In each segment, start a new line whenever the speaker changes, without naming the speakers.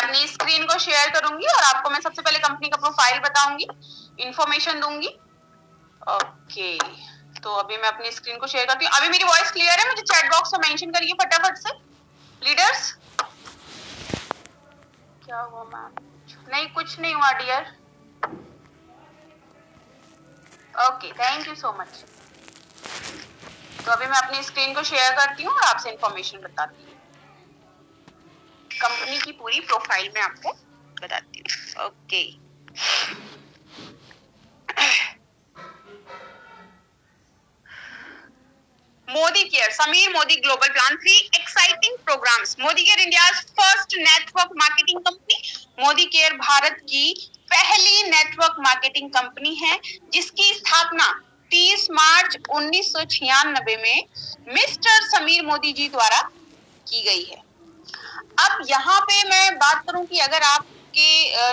अपनी स्क्रीन को शेयर करूंगी और आपको मैं सबसे पहले कंपनी का प्रोफाइल बताऊंगी, इंफॉर्मेशन दूंगी। ओके, तो अभी मैं अपनी स्क्रीन को शेयर करती हूँ। अभी मेरी वॉइस क्लियर है? मुझे चैट बॉक्स में मेंशन करिए फटाफट से लीडर्स। क्या हुआ मैम? नहीं, कुछ नहीं हुआ dear. Okay, thank you so much. तो अभी मैं अपनी स्क्रीन को शेयर करती हूँ और आपसे इंफॉर्मेशन बताती हूँ, कंपनी की पूरी प्रोफाइल में आपको बताती हूँ। Okay, Modi care, Sameer Modi global plan, 3 exciting programmes. Modi care India's first network marketing company. Modi care Bharat की पहली नेटवर्क मार्केटिंग कंपनी है जिसकी स्थापना 30 मार्च 1996 में मिस्टर समीर मोदी जी द्वारा की गई है। अब यहाँ पे मैं बात करूं कि अगर आपके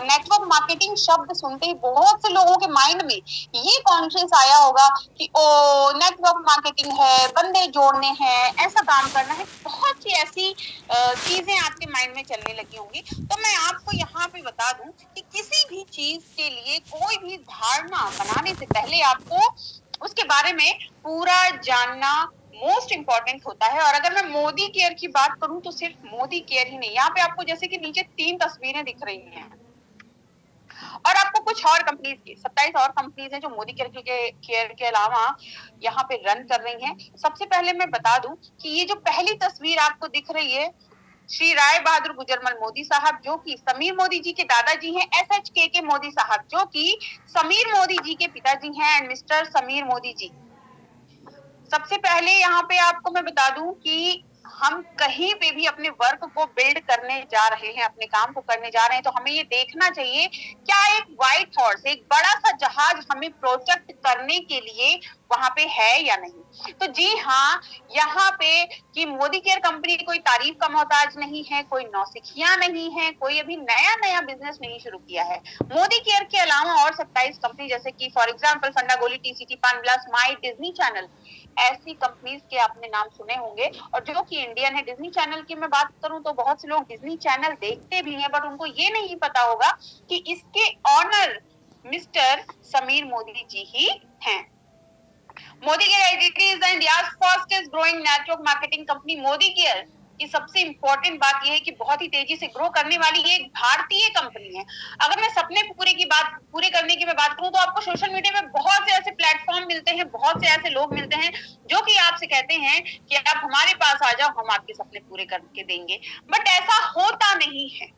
नेटवर्क मार्केटिंग शब्द सुनते ही बहुत से लोगों के माइंड में ये कॉन्शियस आया होगा कि ओ नेटवर्क मार्केटिंग है, बंदे जोड़ने हैं, ऐसा काम करना है, बहुत सी ऐसी चीजें आपके माइंड में चलने लगी होंगी। तो मैं आपको यहाँ पे बता दूं कि किसी भी चीज के लिए कोई भी धारणा बनाने से पहले आपको उसके बारे में पूरा जानना मोस्ट इंपॉर्टेंट होता है। और अगर मैं मोदी केयर की बात करूं तो सिर्फ मोदी केयर ही नहीं, यहाँ पे आपको जैसे कि नीचे 3 तस्वीरें दिख रही हैं और आपको कुछ और कंपनीज की 27 और कंपनीज हैं जो मोदी केयर के अलावा यहाँ पे रन कर रही हैं। सबसे पहले मैं बता दूं कि ये जो पहली तस्वीर आपको दिख रही है, श्री राय बहादुर गुजरमल मोदी साहब जो कि समीर मोदी जी के दादाजी हैं, SHK मोदी साहब जो कि समीर मोदी जी के पिताजी हैं, एंड मिस्टर समीर मोदी जी। सबसे पहले यहाँ पे आपको मैं बता दूं कि हम कहीं पे भी अपने वर्क को बिल्ड करने जा रहे हैं, अपने काम को करने जा रहे हैं, तो हमें ये देखना चाहिए क्या एक व्हाइट हॉर्स, एक बड़ा सा जहाज हमें प्रोटेक्ट करने के लिए वहां पे है या नहीं। तो जी हाँ, यहाँ पे कि मोदी केयर कंपनी कोई तारीफ का मोहताज नहीं है, कोई नौसिखियां नहीं है, कोई अभी नया नया बिजनेस नहीं शुरू किया है। मोदी केयर के अलावा और 27 कंपनी जैसे कि फॉर एग्जाम्पल फंडा गोली, TCT, पान विलास, माई, डिज्नी चैनल, ऐसी कंपनीज के आपने नाम सुने होंगे और जो कि इंडियन है। डिज्नी चैनल की मैं बात करूं तो बहुत से लोग डिज्नी चैनल देखते भी हैं बट उनको ये नहीं पता होगा कि इसके ऑनर मिस्टर समीर मोदी जी ही हैं। Modi care is India's fastest growing network marketing company. Modi care की सबसे इंपॉर्टेंट बात यह है कि बहुत ही तेजी से ग्रो करने वाली ये एक भारतीय कंपनी है। अगर मैं सपने पूरे करने की मैं बात करूं तो आपको सोशल मीडिया में बहुत से ऐसे प्लेटफॉर्म मिलते हैं, बहुत से ऐसे लोग मिलते हैं जो कि आपसे कहते हैं कि आप हमारे पास आ जाओ, हम आपके सपने पूरे करके देंगे, बट ऐसा होता नहीं है।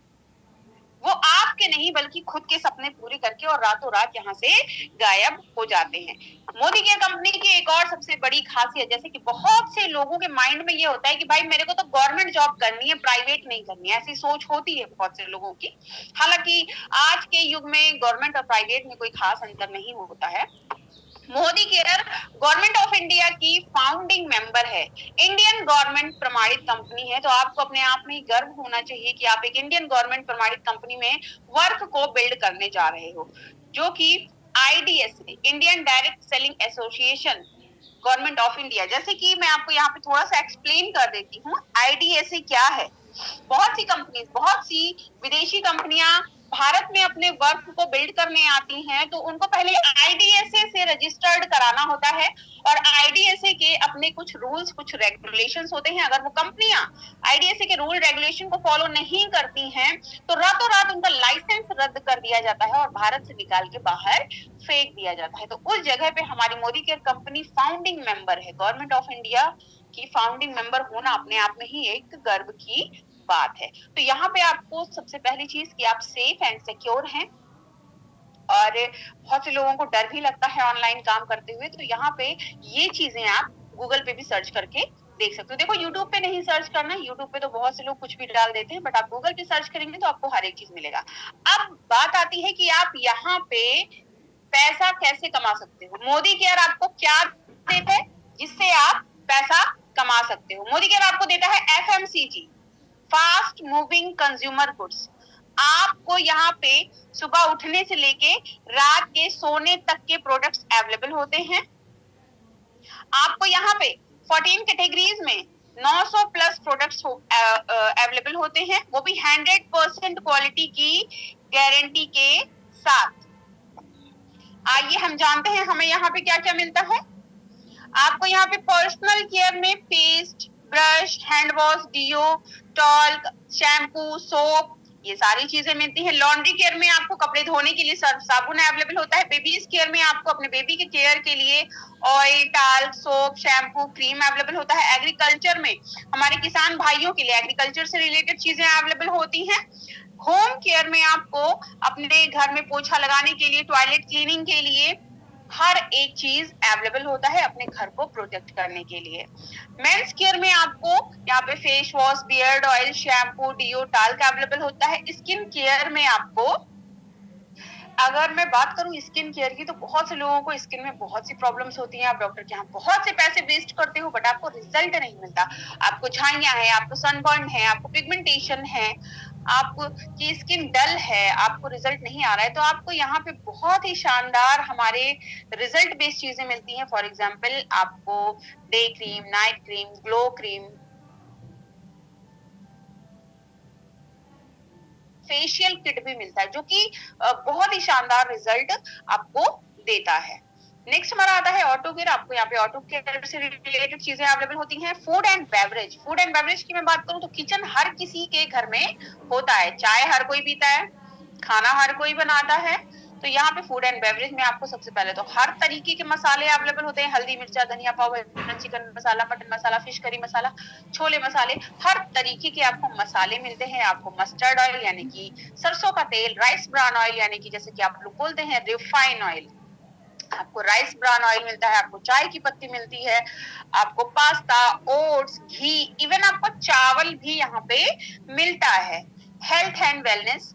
वो आपके नहीं बल्कि खुद के सपने पूरे करके और रातों रात यहाँ से गायब हो जाते हैं। मोदी केयर कंपनी की एक और सबसे बड़ी खासियत, जैसे कि बहुत से लोगों के माइंड में ये होता है कि भाई मेरे को तो गवर्नमेंट जॉब करनी है, प्राइवेट नहीं करनी है, ऐसी सोच होती है बहुत से लोगों की। हालांकि आज के युग में गवर्नमेंट और प्राइवेट में कोई खास अंतर नहीं होता है। Modi care government of India की फाउंडिंग मेंबर है, इंडियन गवर्नमेंट प्रमाणित कंपनी है। तो आपको अपने आप में गर्व होना चाहिए कि आप एक इंडियन गवर्नमेंट प्रमाणित कंपनी में वर्क को बिल्ड करने जा रहे हो, जो कि IDSA, Indian direct selling association government of India, जैसे कि मैं आपको यहाँ पे थोड़ा सा एक्सप्लेन कर देती हूँ IDSA क्या है। बहुत सी कंपनीज, बहुत सी विदेशी कंपनियां भारत में अपने वर्क को बिल्ड करने आती हैं तो उनको पहले IDSA से रजिस्टर्ड कराना होता है और IDSA के अपने कुछ रूल्स, कुछ रेगुलेशंस होते हैं। अगर वो कंपनियां IDSA के रूल रेगुलेशन को फॉलो नहीं करती हैं तो रातों रात उनका लाइसेंस रद्द कर दिया जाता है और भारत से निकाल के बाहर फेंक दिया जाता है। तो उस जगह पे हमारी Modi care company founding member है, गवर्नमेंट ऑफ इंडिया की फाउंडिंग मेंबर होना अपने आप में ही एक गर्व की बात है। तो यहाँ पे आपको सबसे पहली चीज कि आप सेफ एंड सिक्योर हैं और बहुत से लोगों को डर भी लगता है ऑनलाइन काम करते हुए, तो यहाँ पे ये चीजें आप गूगल पे भी सर्च करके देख सकते हो। देखो यूट्यूब पे नहीं सर्च करना, यूट्यूब पे तो बहुत से लोग कुछ भी डाल देते हैं, बट आप गूगल पे सर्च करेंगे तो आपको हर एक चीज मिलेगा। अब बात आती है कि आप यहाँ पे पैसा कैसे कमा सकते हो। मोदी केयर आपको क्या देता है जिससे आप पैसा कमा सकते हो? मोदी केयर आपको देता है FMCG, fast moving consumer goods. आपको यहाँ पे सुबह उठने से लेके रात के सोने तक के प्रोडक्ट्स अवेलेबल होते हैं। आपको यहाँ पे 14 कैटेगरीज में 900 प्लस प्रोडक्ट्स अवेलेबल होते हैं, वो भी 100% क्वालिटी की गारंटी के साथ। आइए हम जानते हैं हमें यहाँ पे क्या क्या मिलता है। आपको यहाँ पे पर्सनल केयर में पेस्ट, ब्रश, हैंड वॉश, डिओ, टॉल्क, शैम्पू, सोप, ये सारी चीजें मिलती हैं। लॉन्ड्री केयर में आपको कपड़े धोने के लिए सर्फ साबुन अवेलेबल होता है। बेबीज केयर में आपको अपने बेबी के केयर के लिए oil, talc, soap, shampoo, cream available होता है। एग्रीकल्चर में हमारे किसान भाइयों के लिए एग्रीकल्चर से रिलेटेड चीजें अवेलेबल होती हैं। होम केयर में आपको अपने घर में पोछा लगाने के लिए, टॉयलेट क्लीनिंग के लिए हर एक चीज अवेलेबल होता है अपने घर को प्रोटेक्ट करने के लिए। मेंस केयर में आपको यहाँ पे face wash, beard oil, shampoo, deo, talc available होता है। स्किन केयर में आपको, अगर मैं बात करूं स्किन केयर की, तो बहुत से लोगों को स्किन में बहुत सी प्रॉब्लम्स होती हैं। आप डॉक्टर के यहाँ बहुत से पैसे वेस्ट करते हो बट आपको रिजल्ट नहीं मिलता। आपको झाइयां है, आपको सनबर्न है, आपको पिगमेंटेशन है, आपकी स्किन डल है, आपको रिजल्ट नहीं आ रहा है, तो आपको यहाँ पे बहुत ही शानदार हमारे रिजल्ट बेस्ड चीजें मिलती हैं। फॉर एग्जाम्पल आपको day cream, night cream, glow cream, facial kit भी मिलता है, जो कि बहुत ही शानदार रिजल्ट आपको देता है। नेक्स्ट हमारा आता है ऑटो केयर। आपको यहाँ पे ऑटो केयर से रिलेटेड चीजें अवेलेबल होती हैं। Food and beverage, food and beverage की मैं बात करूं तो किचन हर किसी के घर में होता है। चाय हर कोई पीता है, खाना हर कोई बनाता है, तो यहाँ पे फूड एंड बेवरेज में आपको सबसे पहले तो हर तरीके के मसाले अवेलेबल होते हैं। हल्दी, मिर्चा, धनिया पाउडर, चिकन मसाला, मटन मसाला, फिश करी मसाला, छोले मसाले, हर तरीके के आपको मसाले मिलते हैं। आपको मस्टर्ड ऑयल यानी कि सरसों का तेल, राइस ब्रान ऑयल यानी कि जैसे कि आप लोग बोलते हैं रिफाइन ऑयल, आपको राइस ब्रान ऑयल मिलता है। आपको चाय की पत्ती मिलती है, आपको पास्ता, ओट्स, घी, इवन आपको चावल भी यहाँ पे मिलता है। Health and wellness,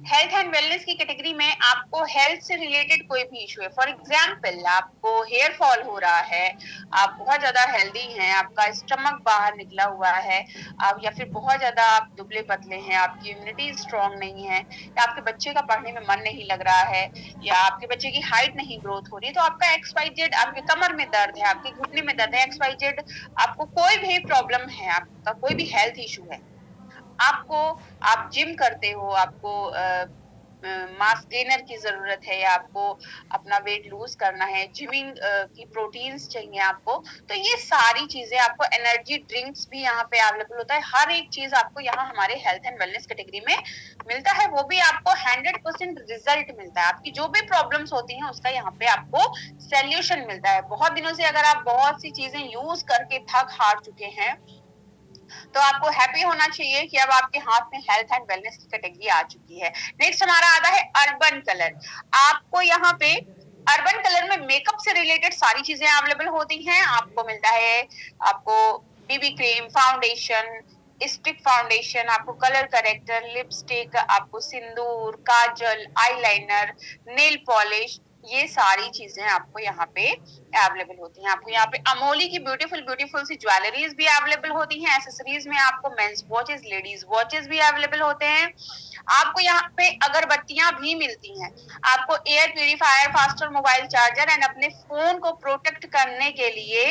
health and wellness की कैटेगरी में आपको हेल्थ से रिलेटेड कोई भी इशू है, फॉर एग्जाम्पल आपको हेयर फॉल हो रहा है, आप बहुत ज्यादा हेल्दी हैं, आपका स्टमक बाहर निकला हुआ है, आप या फिर बहुत ज्यादा आप दुबले पतले हैं, आपकी इम्यूनिटी स्ट्रांग नहीं है, या आपके बच्चे का पढ़ने में मन नहीं लग रहा है, या आपके बच्चे की हाइट नहीं ग्रोथ हो रही है, तो आपका XYZ, आपके कमर में दर्द है, आपके घुटने में दर्द है, XYZ आपको कोई भी प्रॉब्लम है, आपका कोई भी हेल्थ इशू है, आपको, आप जिम करते हो, आपको मास गेनर की जरूरत है, या आपको अपना वेट लूज करना है, जिमिंग की प्रोटीन्स चाहिए आपको, तो ये सारी चीजें आपको, एनर्जी ड्रिंक्स भी यहाँ पे अवेलेबल होता है। हर एक चीज आपको यहाँ हमारे हेल्थ एंड वेलनेस कैटेगरी में मिलता है, वो भी आपको 100% रिजल्ट मिलता है। आपकी जो भी प्रॉब्लम्स होती हैं उसका यहाँ पे आपको सोल्यूशन मिलता है। बहुत दिनों से अगर आप बहुत सी चीजें यूज करके थक हार चुके हैं, तो आपको हैप्पी होना चाहिए कि अब आपके हाथ में हेल्थ एंड वेलनेस की कैटेगरी आ चुकी है। नेक्स्ट हमारा आता है अर्बन कलर। आपको यहाँ पे अर्बन कलर में मेकअप से रिलेटेड सारी चीजें अवेलेबल होती हैं। आपको मिलता है, आपको BB cream, foundation, stick foundation, आपको कलर करेक्टर, लिपस्टिक, आपको सिंदूर, काजल, आईलाइनर, नेल पॉलिश, ये सारी चीजें आपको यहाँ पे अवेलेबल होती हैं। आपको यहाँ पे अमोली की ब्यूटीफुल ब्यूटीफुल सी ज्वेलरीज भी अवेलेबल होती हैं। एक्सेसरीज में आपको मेंस वॉचेस, लेडीज वॉचेस भी अवेलेबल होते हैं। आपको यहाँ पे अगरबत्तियां भी मिलती हैं। आपको air purifier, faster mobile charger and अपने फोन को प्रोटेक्ट करने के लिए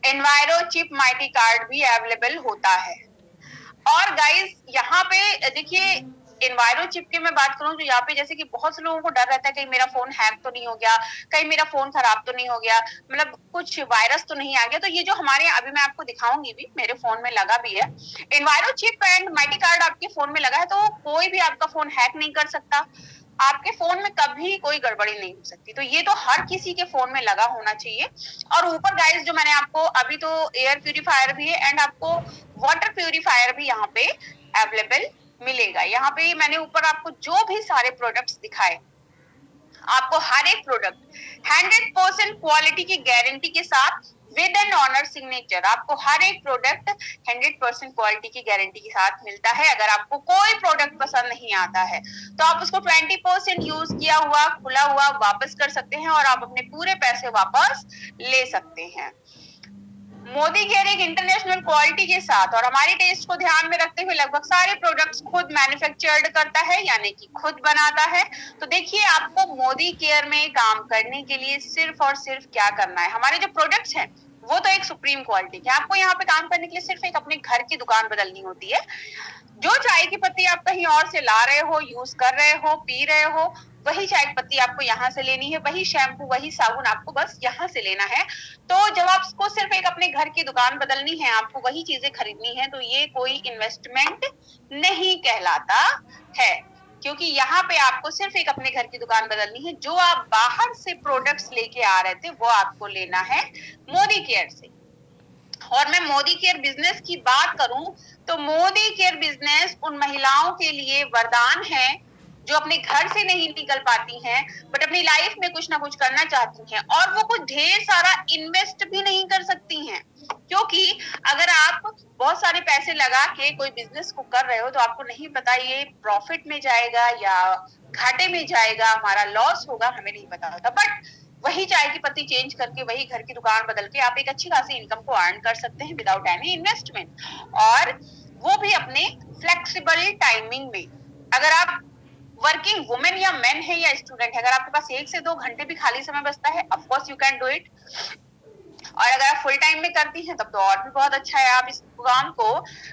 एनवायरो चिप माइटी कार्ड भी अवेलेबल होता है। और गाइस यहाँ पे देखिए, एनवायरो चिप की मैं बात करूं तो यहाँ पे जैसे कि बहुत से लोगों को डर रहता है कहीं मेरा फोन हैक तो नहीं हो गया, कहीं मेरा फोन खराब तो नहीं हो गया, मतलब कुछ वायरस तो नहीं आ गया। तो ये जो हमारे, अभी मैं आपको दिखाऊंगी भी, मेरे फोन में लगा भी है enviro chip and mighty card, आपके फोन में लगा है, तो कोई भी आपका फोन हैक नहीं कर सकता, आपके फोन में कभी कोई गड़बड़ी नहीं हो सकती। तो ये तो हर किसी के फोन में लगा होना चाहिए। और ऊपर गाइस जो मैंने आपको, अभी तो एयर प्यूरिफायर भी है एंड आपको वाटर प्यूरिफायर भी यहाँ पे अवेलेबल मिलेगा। यहाँ पे मैंने ऊपर आपको जो भी सारे प्रोडक्ट्स दिखाए, आपको हर एक प्रोडक्ट 100% क्वालिटी की गारंटी के साथ विद एन ऑनर सिग्नेचर, आपको हर एक प्रोडक्ट 100% क्वालिटी की गारंटी के साथ मिलता है। अगर आपको कोई प्रोडक्ट पसंद नहीं आता है तो आप उसको 20% यूज किया हुआ, खुला हुआ वापस कर सकते हैं और आप अपने पूरे पैसे वापस ले सकते हैं। मोदी केयर एक इंटरनेशनल क्वालिटी के साथ और हमारी टेस्ट को ध्यान में रखते हुए लगभग सारे प्रोडक्ट्स खुद मैन्युफैक्चर्ड करता है, यानी कि खुद बनाता है। तो देखिए, आपको मोदी केयर में काम करने के लिए सिर्फ और सिर्फ क्या करना है, हमारे जो प्रोडक्ट्स हैं वो तो एक सुप्रीम क्वालिटी है। आपको यहाँ पे काम करने के लिए सिर्फ एक अपने घर की दुकान बदलनी होती है। जो चाय की पत्ती आप कहीं और से ला रहे हो, यूज कर रहे हो, पी रहे हो, वही चाय की पत्ती आपको यहाँ से लेनी है, वही शैम्पू, वही साबुन आपको बस यहाँ से लेना है। तो जब आपको सिर्फ एक अपने घर की दुकान बदलनी है, आपको वही चीजें खरीदनी है, तो ये कोई इन्वेस्टमेंट नहीं कहलाता है, क्योंकि यहाँ पे आपको सिर्फ एक अपने घर की दुकान बदलनी है। जो आप बाहर से प्रोडक्ट्स लेके आ रहे थे वो आपको लेना है मोदी केयर से। और मैं मोदी केयर बिजनेस की बात करूं तो मोदी केयर बिजनेस उन महिलाओं के लिए वरदान है जो अपने घर से नहीं निकल पाती हैं बट अपनी लाइफ में कुछ ना कुछ करना चाहती हैं, और वो कुछ ढेर सारा इन्वेस्ट भी नहीं कर सकती हैं, क्योंकि अगर आप बहुत सारे पैसे लगा के कोई बिजनेस को कर रहे हो तो आपको नहीं पता ये प्रॉफिट में जाएगा या घाटे में जाएगा, हमारा लॉस होगा, हमें नहीं पता होता। बट वही चाय की पत्ती चेंज करके, वही घर की दुकान बदल के आप एक अच्छी खासी इनकम को अर्न कर सकते हैं विदाउट एनी इन्वेस्टमेंट, और वो भी अपने फ्लेक्सिबल टाइमिंग में। अगर आप वर्किंग वुमेन या मेन है या स्टूडेंट है, अगर आपके पास 1 से 2 घंटे भी खाली समय बचता है, of course you can do it. और अगर आप फुल टाइम में करती हैं तब तो और भी बहुत अच्छा है। आप इस काम को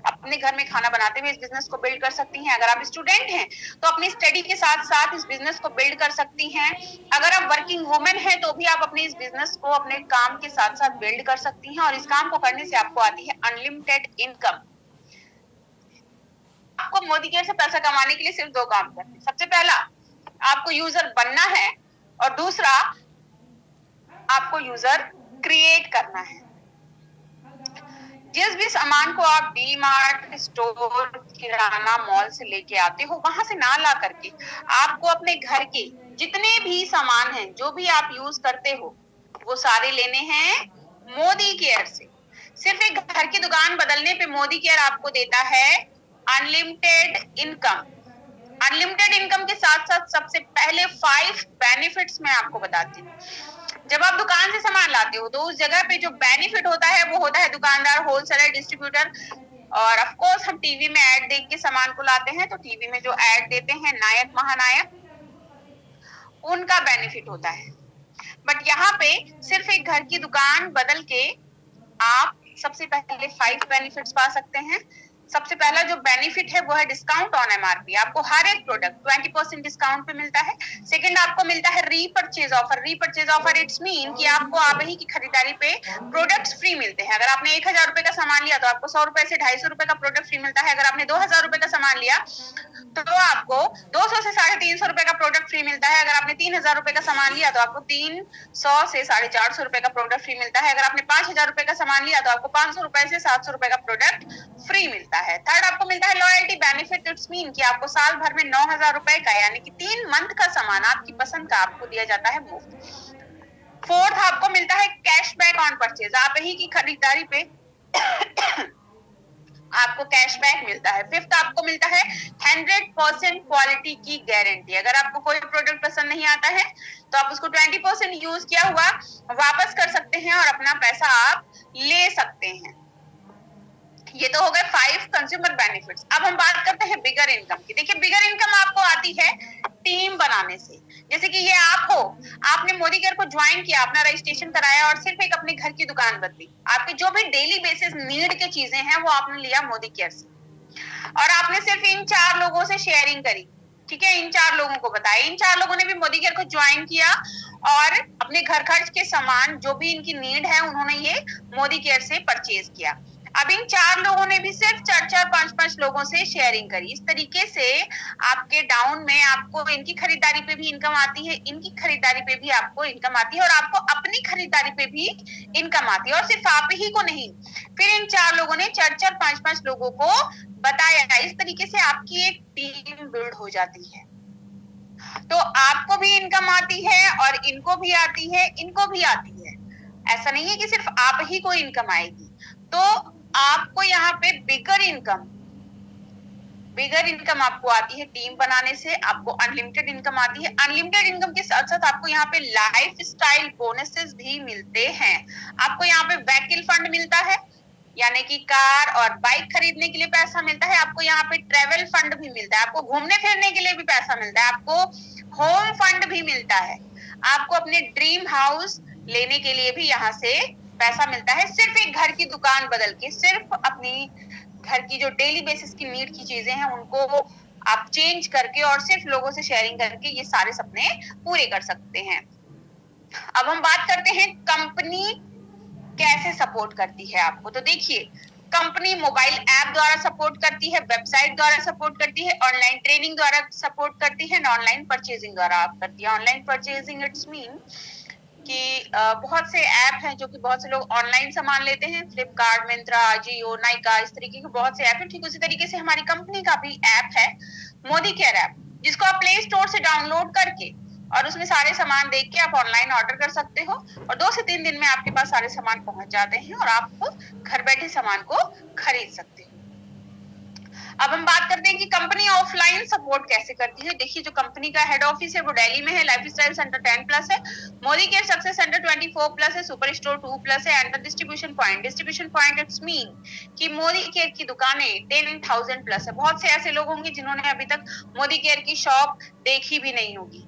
अपने घर में खाना बनाते हुए इस बिजनेस को बिल्ड कर सकती हैं। अगर आप स्टूडेंट हैं तो अपनी स्टडी के साथ साथ इस बिजनेस को बिल्ड कर सकती हैं। अगर आप वर्किंग वुमेन हैं तो भी आप अपने इस बिजनेस को अपने काम के साथ साथ बिल्ड कर सकती हैं, और इस काम को करने से आपको आती है अनलिमिटेड इनकम। आपको मोदी केयर से पैसा कमाने के लिए सिर्फ 2 काम करने हैं। सबसे पहला, आपको यूजर बनना है, और दूसरा, आपको यूजर क्रिएट करना है। जिस भी सामान को आप डी मार्ट, स्टोर, किराना, मॉल से लेके आते हो, वहां से ना ला करके आपको अपने घर के जितने भी सामान हैं, जो भी आप यूज करते हो, वो सारे लेने हैं मोदी केयर से। सिर्फ एक घर की दुकान बदलने पे मोदी केयर आपको देता है अनलिमिटेड इनकम। अनलिमिटेड इनकम के साथ साथ सबसे पहले 5 बेनिफिट्स मैं आपको बताती हूँ। जब आप दुकान से सामान लाते हो तो उस जगह पे जो बेनिफिट होता है वो होता है दुकानदार, होलसेलर, डिस्ट्रीब्यूटर, और ऑफ कोर्स हम टीवी में ऐड देख के सामान को लाते हैं, तो टीवी में जो ऐड देते हैं नायक महानायक, उनका बेनिफिट होता है। बट यहाँ पे सिर्फ एक घर की दुकान बदल के आप सबसे पहले 5 बेनिफिट्स पा सकते हैं। सबसे पहला जो बेनिफिट है वो है डिस्काउंट ऑन एमआरपी। आपको हर एक प्रोडक्ट 20% डिस्काउंट पे मिलता है। सेकंड, आपको मिलता है repurchase offer. Repurchase offer it's mean कि आपको आप ही की खरीदारी पे प्रोडक्ट्स फ्री मिलते हैं। अगर आपने 1000 रुपए का सामान लिया तो आपको 100 रुपए से 250 रुपए का प्रोडक्ट फ्री मिलता है। अगर आपने 2000 रुपए का सामान लिया तो आपको 200 से 350 रुपए का प्रोडक्ट फ्री मिलता है। अगर आपने 3000 रुपए का सामान लिया तो आपको 300 से 450 रुपए का प्रोडक्ट फ्री मिलता है। अगर आपने 5000 रुपए का सामान लिया तो आपको 500 रुपए से 700 रुपए का प्रोडक्ट फ्री मिलता है। थर्ड, आपको मिलता है लॉयल्टी बेनिफिट। इट्स मीन कि आपको साल भर में 9000 रुपए का, यानी कि 3 मंथ का सामान आपकी पसंद का आपको दिया जाता है मुफ्त। फोर्थ, आपको मिलता है कैशबैक ऑन परचेज। आप ही की खरीदारी पे आपको कैशबैक मिलता है। फिफ्थ, आपको मिलता है 100% क्वालिटी की गारंटी। अगर आपको कोई प्रोडक्ट पसंद नहीं आता है तो आप उसको 20% यूज किया हुआ वापस कर सकते हैं और अपना पैसा आप ले सकते हैं। ये तो हो गए 5 कंज्यूमर बेनिफिट्स। अब हम बात करते हैं बिगर इनकम की। देखिए, बिगर इनकम आपको आती है टीम बनाने से। जैसे कि ये आप हो, आपने मोदी केयर को ज्वाइन किया, अपना रजिस्ट्रेशन कराया और सिर्फ एक अपने घर की दुकान बदली। आपके जो भी डेली बेसिस नीड के चीजें हैं वो आपने लिया मोदी केयर से, और आपने सिर्फ इन 4 लोगों से शेयरिंग करी। ठीक है, इन 4 लोगों को बताया, इन 4 लोगों ने भी मोदी केयर को ज्वाइन किया और अपने घर खर्च के सामान जो भी इनकी नीड है उन्होंने ये मोदी केयर से परचेज किया। अब इन 4 लोगों ने भी सिर्फ 4-4, 5-5 लोगों से शेयरिंग करी। इस तरीके से आपके डाउन में आपको इनकी खरीदारी पे भी इनकम आती है, इनकी खरीदारी पे भी आपको इनकम आती है, और आपको अपनी खरीदारी पे भी इनकम आती है। और सिर्फ आप ही को नहीं, फिर इन 4 लोगों ने 4-4, 5-5 लोगों को बताया। इस तरीके से आपकी एक टीम बिल्ड हो जाती है। तो आपको भी इनकम आती है और इनको भी आती है, इनको भी आती है। ऐसा नहीं है कि सिर्फ आप ही को इनकम आएगी। तो आपको यहाँ पे बिगर इनकम आपको आती है टीम बनाने से। आपको अनलिमिटेड इनकम आती है। अनलिमिटेड इनकम के साथ साथ आपको यहाँ पे लाइफ स्टाइल बोनसेस भी मिलते हैं। आपको यहाँ पे व्हीकल फंड मिलता है, यानी कि कार और बाइक खरीदने के लिए पैसा मिलता है। आपको यहाँ पे ट्रेवल फंड भी मिलता है, आपको घूमने फिरने के लिए भी पैसा मिलता है, आपको होम फंड भी मिलता है, आपको अपने ड्रीम हाउस लेने के लिए भी यहाँ से पैसा मिलता है सिर्फ एक घर की दुकान बदल के, सिर्फ अपनी घर की जो डेली बेसिस की नीड की चीजें हैं उनको आप चेंज करके और सिर्फ लोगों से शेयरिंग करके ये सारे सपने पूरे कर सकते हैं। अब हम बात करते हैं कंपनी कैसे सपोर्ट करती है आपको। तो देखिए, कंपनी मोबाइल ऐप द्वारा सपोर्ट करती है, वेबसाइट द्वारा सपोर्ट करती है, ऑनलाइन ट्रेनिंग द्वारा सपोर्ट करती है, ऑनलाइन परचेजिंग द्वारा आप करती है। ऑनलाइन परचेजिंग इट्स मीन कि बहुत से ऐप हैं जो कि बहुत से लोग ऑनलाइन सामान लेते हैं, फ्लिपकार्ट, मिंत्रा, जियो, नाइका, इस तरीके के बहुत से ऐप हैं। ठीक उसी तरीके से हमारी कंपनी का भी ऐप है, मोदी केयर ऐप, जिसको आप प्ले स्टोर से डाउनलोड करके और उसमें सारे सामान देख के आप ऑनलाइन ऑर्डर कर सकते हो और 2 से 3 दिन में आपके पास सारे सामान पहुंच जाते हैं और आप घर बैठे सामान को खरीद सकते हो। अब हम बात करते हैं कि कंपनी ऑफलाइन सपोर्ट कैसे करती है। देखिए, जो कंपनी का हेड ऑफिस है वो दिल्ली में है, लाइफस्टाइल सेंटर 10+ है, मोदी केयर सक्सेस सेंटर 24+ है, सुपर स्टोर 2+ है, and the distribution point it's mean कि मोदी केयर की दुकानें 10,000+ है। बहुत से ऐसे लोग होंगे जिन्होंने अभी तक मोदी केयर की शॉप देखी भी नहीं होगी,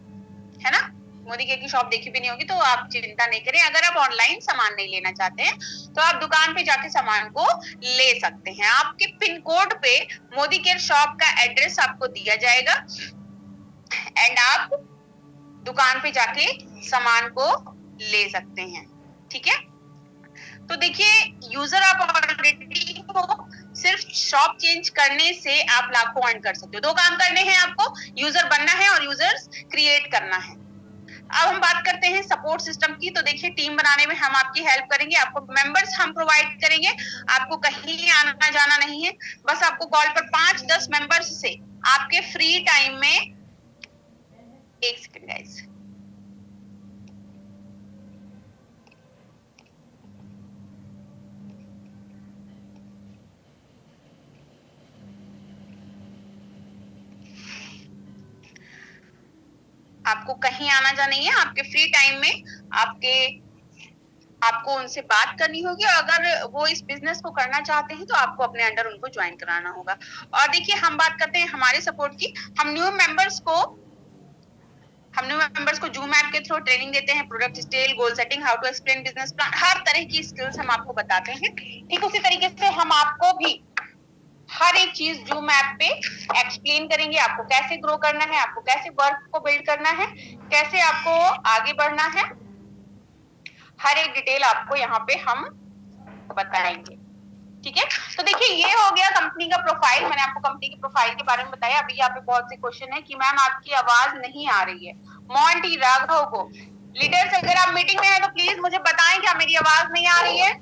है ना, मोदी केयर की शॉप देखी भी नहीं होगी। तो आप चिंता नहीं करें, अगर आप ऑनलाइन सामान नहीं लेना चाहते हैं तो आप दुकान पे जाके सामान को ले सकते हैं। आपके पिन कोड पे मोदी केयर शॉप का एड्रेस आपको दिया जाएगा एंड आप दुकान पे जाके सामान को ले सकते हैं। ठीक है, तो देखिए, यूजर आप ऑलरेडी हो, सिर्फ शॉप चेंज करने से आप लाखों अर्न कर सकते हो। 2 काम करने हैं आपको, यूजर बनना है और यूजर्स क्रिएट करना है। अब हम बात करते हैं सपोर्ट सिस्टम की। तो देखिए, टीम बनाने में हम आपकी हेल्प करेंगे, आपको मेंबर्स हम प्रोवाइड करेंगे, आपको कहीं आना जाना नहीं है, बस आपको कॉल पर 5-10 मेंबर्स से आपके फ्री टाइम में, एक सेकंड गाइस, आपको कहीं आना जाना नहीं है, आपके फ्री टाइम में आपको उनसे बात करनी होगी और अगर वो इस बिजनेस को करना चाहते हैं तो आपको अपने अंडर उनको ज्वाइन कराना होगा। और देखिए, हम बात करते हैं हमारे सपोर्ट की। हम न्यू मेंबर्स को जूम ऐप के थ्रू ट्रेनिंग देते हैं, product detail, goal setting, how to explain business plan, हर तरह की स्किल्स हम आपको बताते हैं। ठीक उसी तरीके से हम आपको भी हर एक चीज जूम ऐप पे एक्सप्लेन करेंगे, आपको कैसे ग्रो करना है, आपको कैसे वर्क को बिल्ड करना है, कैसे आपको आगे बढ़ना है, हर एक डिटेल आपको यहाँ पे हम बताएंगे। ठीक है, तो देखिए, ये हो गया कंपनी का प्रोफाइल। मैंने आपको कंपनी के प्रोफाइल के बारे में बताया। अभी यहाँ पे बहुत से क्वेश्चन है कि मैम आपकी आवाज नहीं आ रही है। मोंटी, राघव को, लीडर्स, अगर आप मीटिंग में हैं तो प्लीज मुझे बताएं क्या मेरी आवाज नहीं आ रही है?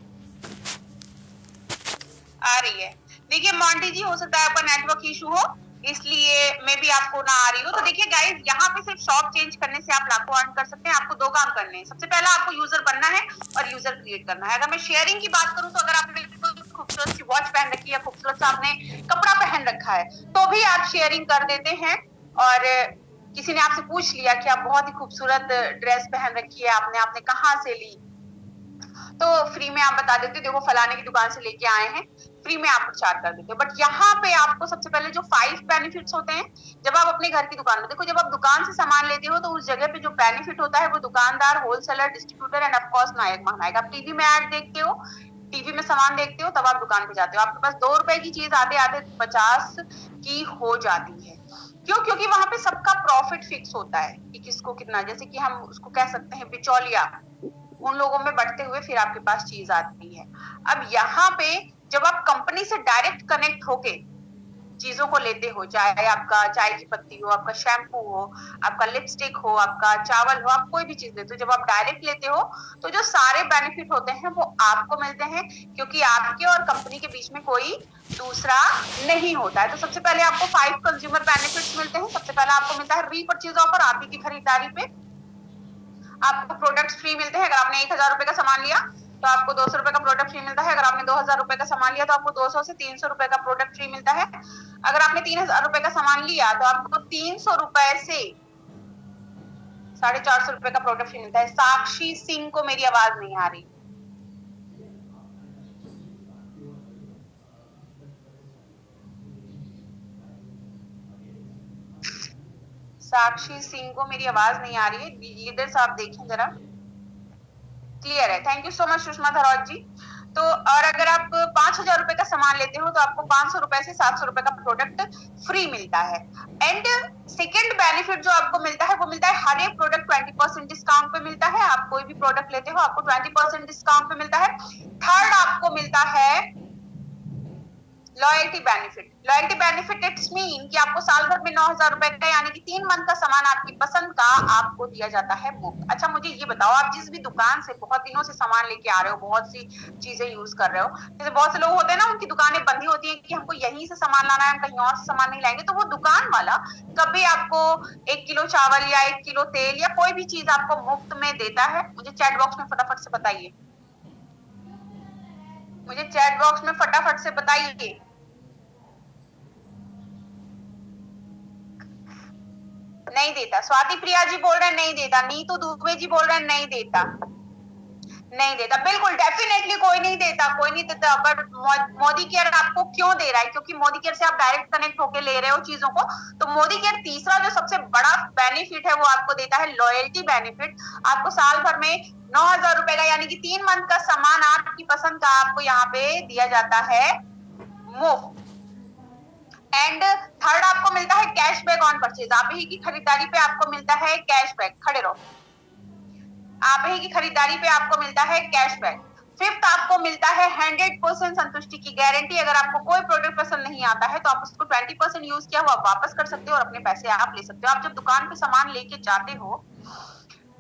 आ रही है। देखिए मोंटी जी, हो सकता है आपका नेटवर्क इशू हो, इसलिए मे भी आपको ना आ रही हो। तो देखिए गाइस, यहाँ पे सिर्फ शॉप चेंज करने से आप लाखों अर्न कर सकते हैं। आपको 2 काम करने हैं। सबसे पहला, आपको यूजर बनना है और यूजर क्रिएट करना है। अगर मैं शेयरिंग की बात करूं तो अगर आपने खूबसूरत सी वॉच पहन रखी है, खूबसूरत सा आपने कपड़ा पहन रखा है, तो भी आप शेयरिंग कर देते हैं। और किसी ने आपसे पूछ लिया कि आप बहुत ही खूबसूरत ड्रेस पहन रखी है, आपने कहाँ से ली, तो फ्री में आप बता देते हो देखो फलाने की दुकान से लेके आए हैं, फ्री में आप प्रचार कर देते हो। बट यहाँ पे आपको सबसे पहले जो 5 बेनिफिट्स होते हैं जब आप अपने घर की दुकान में, देखो जब आप दुकान से सामान लेते हो तो उस जगह पे जो बेनिफिट होता है वो दुकानदार, होलसेलर, डिस्ट्रीब्यूटर एंड ऑफकोर्स नायक महानायक। आप टीवी में ऐड देखते हो, टीवी में सामान देखते हो, तब आप दुकान पे जाते हो, आपके पास 2 रुपए की चीज आधे आधे 50 की हो जाती है। क्यों? क्योंकि वहां पे सबका प्रॉफिट फिक्स होता है कि किसको कितना, जैसे कि हम उसको कह सकते हैं बिचौलिया, उन लोगों में बढ़ते हुए फिर आपके पास चीज आती है। अब यहाँ पे जब आप कंपनी से डायरेक्ट कनेक्ट होके चीजों को लेते हो, चाहे आपका चाय की पत्ती हो, आपका शैम्पू हो, आपका लिपस्टिक हो, आपका चावल हो, आप कोई भी चीज लेते हो, जब आप डायरेक्ट लेते हो तो जो सारे बेनिफिट होते हैं वो आपको मिलते हैं, क्योंकि आपके और कंपनी के बीच में कोई दूसरा नहीं होता है। तो सबसे पहले आपको 5 कंज्यूमर बेनिफिट्स मिलते हैं। सबसे पहले आपको मिलता है रीपरचेज ऑफर, आप ही की खरीदारी पे आपको प्रोडक्ट्स फ्री मिलते हैं। अगर आपने 1,000 रुपए का सामान लिया तो आपको 200 रुपए का प्रोडक्ट फ्री मिलता है। अगर आपने 2,000 रुपए का सामान लिया तो आपको 200 से 300 रुपए का प्रोडक्ट फ्री मिलता है। अगर आपने 3,000 रुपए का सामान लिया तो आपको 300 रुपए से 450 रुपए का प्रोडक्ट फ्री मिलता है। साक्षी सिंह को मेरी आवाज नहीं आ रही। साक्षी सिंह को मेरी आवाज नहीं आ रही है। लीडर्स आप देखें जरा। क्लियर है, thank you so much Sushma Dharaut ji. तो और अगर आप 5,000 रुपए का सामान लेते हो तो आपको 500 रुपए से 700 रुपए का प्रोडक्ट फ्री मिलता है। एंड सेकेंड बेनिफिट जो आपको मिलता है वो मिलता है हर एक प्रोडक्ट 20% डिस्काउंट पे मिलता है। आप कोई भी प्रोडक्ट लेते हो आपको 20% डिस्काउंट पे मिलता है। थर्ड आपको मिलता है loyalty benefit. Loyalty benefit it's mean कि आपको साल भर में 9,000 रुपए का यानी कि 3 मंथ का सामान आपकी पसंद का आपको दिया जाता है मुफ्त। अच्छा मुझे ये बताओ, आप जिस भी दुकान से बहुत दिनों से सामान लेके आ रहे हो, बहुत सी चीजें यूज कर रहे हो, जैसे बहुत से लोग होते हैं ना उनकी दुकानें बंदी होती है कि हमको यहीं से सामान लाना है, हम कहीं और से सामान नहीं लाएंगे, तो वो दुकान वाला कभी आपको 1 किलो चावल या 1 किलो तेल या कोई भी चीज आपको मुफ्त में देता है? मुझे चैट बॉक्स में फटाफट से बताइए, मुझे चैट बॉक्स में फटाफट से बताइए। नहीं देता। स्वाति प्रिया जी बोल रहे हैं नहीं देता। नीतू दुबे जी बोल रहे हैं नहीं देता, नहीं देता। बिल्कुल डेफिनेटली कोई नहीं देता, कोई नहीं देता। बट मोदी केयर आपको क्यों दे रहा है? क्योंकि मोदी केयर से आप डायरेक्ट कनेक्ट होके ले रहे हो चीजों को। तो मोदी केयर तीसरा जो सबसे बड़ा बेनिफिट है वो आपको देता है लॉयल्टी बेनिफिट। आपको साल भर में 9,000 रुपए का यानी कि 3 मंथ का सामान आपकी पसंद का आपको यहाँ पे दिया जाता है मुफ्त। एंड थर्ड आपको मिलता है कैशबैक ऑन परचेज। आप ही की खरीदारी पे आपको मिलता है कैशबैक। खड़े रहो। आप ही की खरीदारी पे आपको मिलता है कैशबैक। फिफ्थ आपको मिलता है 100% संतुष्टि की गारंटी। अगर आपको कोई प्रोडक्ट पसंद नहीं आता है तो आप उसको 20% यूज किया हुआ वापस कर सकते हो और अपने पैसे आप ले सकते हो। आप जब दुकान पे सामान लेके जाते हो,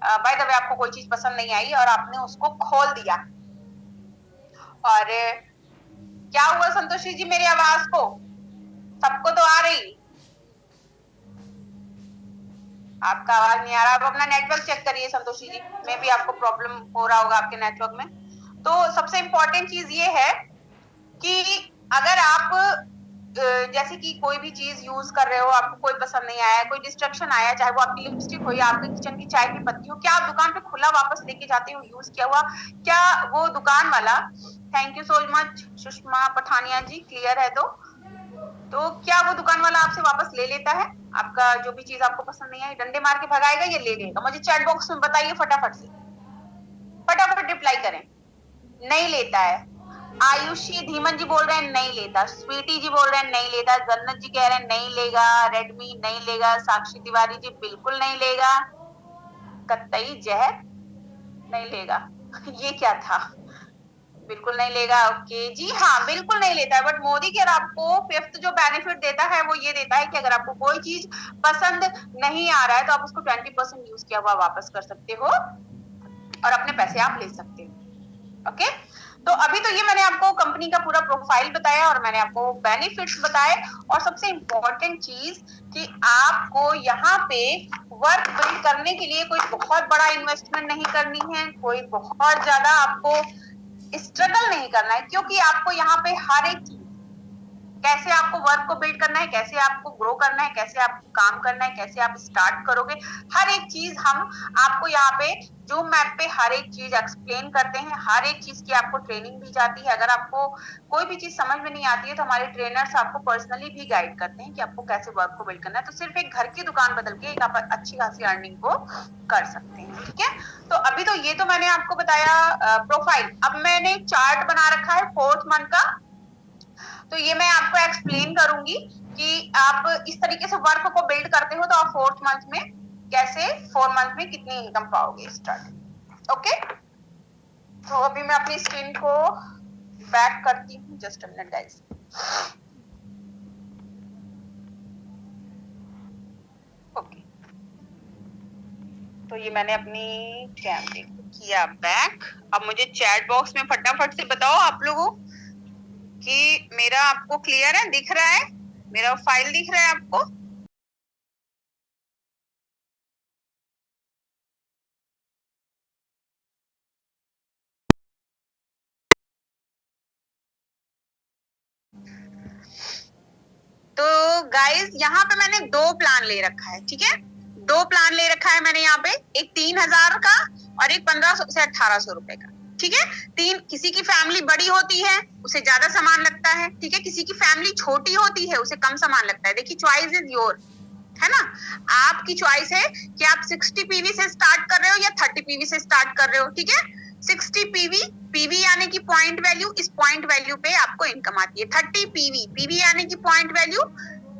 बाय द वे आपको कोई चीज पसंद नहीं आई और आपने उसको खोल दिया, और क्या हुआ संतोषी जी मेरी आवाज को? सबको तो आ रही, आपका आवाज नहीं आ रहा। आप अपना नेटवर्क चेक करिए संतोषी जी, में भी आपको प्रॉब्लम हो रहा होगा आपके नेटवर्क में। तो सबसे इंपॉर्टेंट चीज ये है कि अगर आप जैसे कि कोई भी चीज यूज कर रहे हो, आपको कोई पसंद नहीं आया, कोई डिस्ट्रक्शन आया, चाहे वो आपकी लिपस्टिक हो या आपके किचन की चाय की पत्ती हो, क्या आप दुकान पे खुला वापस लेके जाते हो यूज किया हुआ? क्या वो दुकान वाला, thank you so much Sushma Pathania ji, clear है? तो क्या वो दुकान वाला आपसे वापस ले लेता है? आपका जो भी चीज आपको पसंद नहीं आई डंडे मार के भगाएगा या ले लेगा? मुझे चैट बॉक्स में बताइए फटाफट से, फटाफट रिप्लाई करें। नहीं लेता है। आयुषी धीमन जी बोल रहे हैं नहीं लेता। स्वीटी जी बोल रहे हैं नहीं लेता। जन्नत जी कह रहे हैं नहीं लेगा। रेडमी नहीं लेगा। साक्षी तिवारी जी बिल्कुल नहीं लेगा। कतई जहर नहीं लेगा। ये क्या था? बिल्कुल नहीं लेगा। ओके जी, हाँ बिल्कुल नहीं लेता है। बट मोदी केयर आपको फिफ्थ जो बेनिफिट देता है वो ये देता है कि अगर आपको कोई चीज पसंद नहीं आ रहा है तो आप उसको 20% यूज किया हुआ वापस कर सकते हो और अपने पैसे आप ले सकते हो। ओके, तो अभी तो ये मैंने आपको कंपनी का पूरा प्रोफाइल बताया और मैंने आपको बेनिफिट्स बताए, और सबसे इंपॉर्टेंट चीज कि आपको यहाँ पे वर्क बिल्ड करने के लिए कोई बहुत बड़ा इन्वेस्टमेंट नहीं करनी है, कोई बहुत ज्यादा आपको स्ट्रगल नहीं करना है, क्योंकि आपको यहाँ पे हर एक चीज, कैसे आपको वर्क को बिल्ड करना है, कैसे आपको ग्रो करना है, कैसे आपको काम करना है, कैसे आप स्टार्ट करोगे, हर एक चीज हम आपको यहाँ पे जूम मैप पे हर एक चीज एक्सप्लेन करते हैं। हर एक चीज की आपको ट्रेनिंग दी जाती है। अगर आपको कोई भी चीज समझ में नहीं आती है तो हमारे ट्रेनर्स आपको पर्सनली भी गाइड करते हैं कि आपको कैसे वर्क को बिल्ड करना है। तो सिर्फ एक घर की दुकान बदल के एक आप अच्छी खासी अर्निंग को कर सकते हैं। ठीक है, तो अभी तो ये तो मैंने आपको बताया प्रोफाइल। अब मैंने चार्ट बना रखा है 4th मंथ का, तो ये मैं आपको एक्सप्लेन करूंगी कि आप इस तरीके से वर्क को बिल्ड करते हो तो आप 4th मंथ में कैसे 4 मंथ में कितनी इनकम पाओगे स्टार्ट। ओके, तो अभी मैं अपनी स्क्रीन को बैक करती हूँ, just a minute guys. Okay, तो ये मैंने अपनी कैमरे को किया बैक। अब मुझे चैट बॉक्स में फटाफट से बताओ आप लोगों कि मेरा आपको क्लियर है, दिख रहा है, मेरा फाइल दिख रहा है आपको? तो गाइस यहाँ पे मैंने 2 प्लान ले रखा है। ठीक है, 2 प्लान ले रखा है मैंने यहाँ पे, एक 3,000 का और एक 1500 से 1800 रुपए का। ठीक है, किसी की फैमिली बड़ी होती है उसे ज्यादा सामान लगता है। ठीक है, किसी की फैमिली छोटी होती है उसे कम सामान लगता है। देखिए चॉइस इज योर, है ना, आपकी चॉइस है कि आप 60 पीवी से स्टार्ट कर रहे हो या 30 पीवी से स्टार्ट कर रहे हो। ठीक है, 60 पीवी, पीवी यानी कि पॉइंट वैल्यू, इस पॉइंट वैल्यू पे आपको इनकम आती है। 30 पीवी, पीवी यानी कि पॉइंट वैल्यू,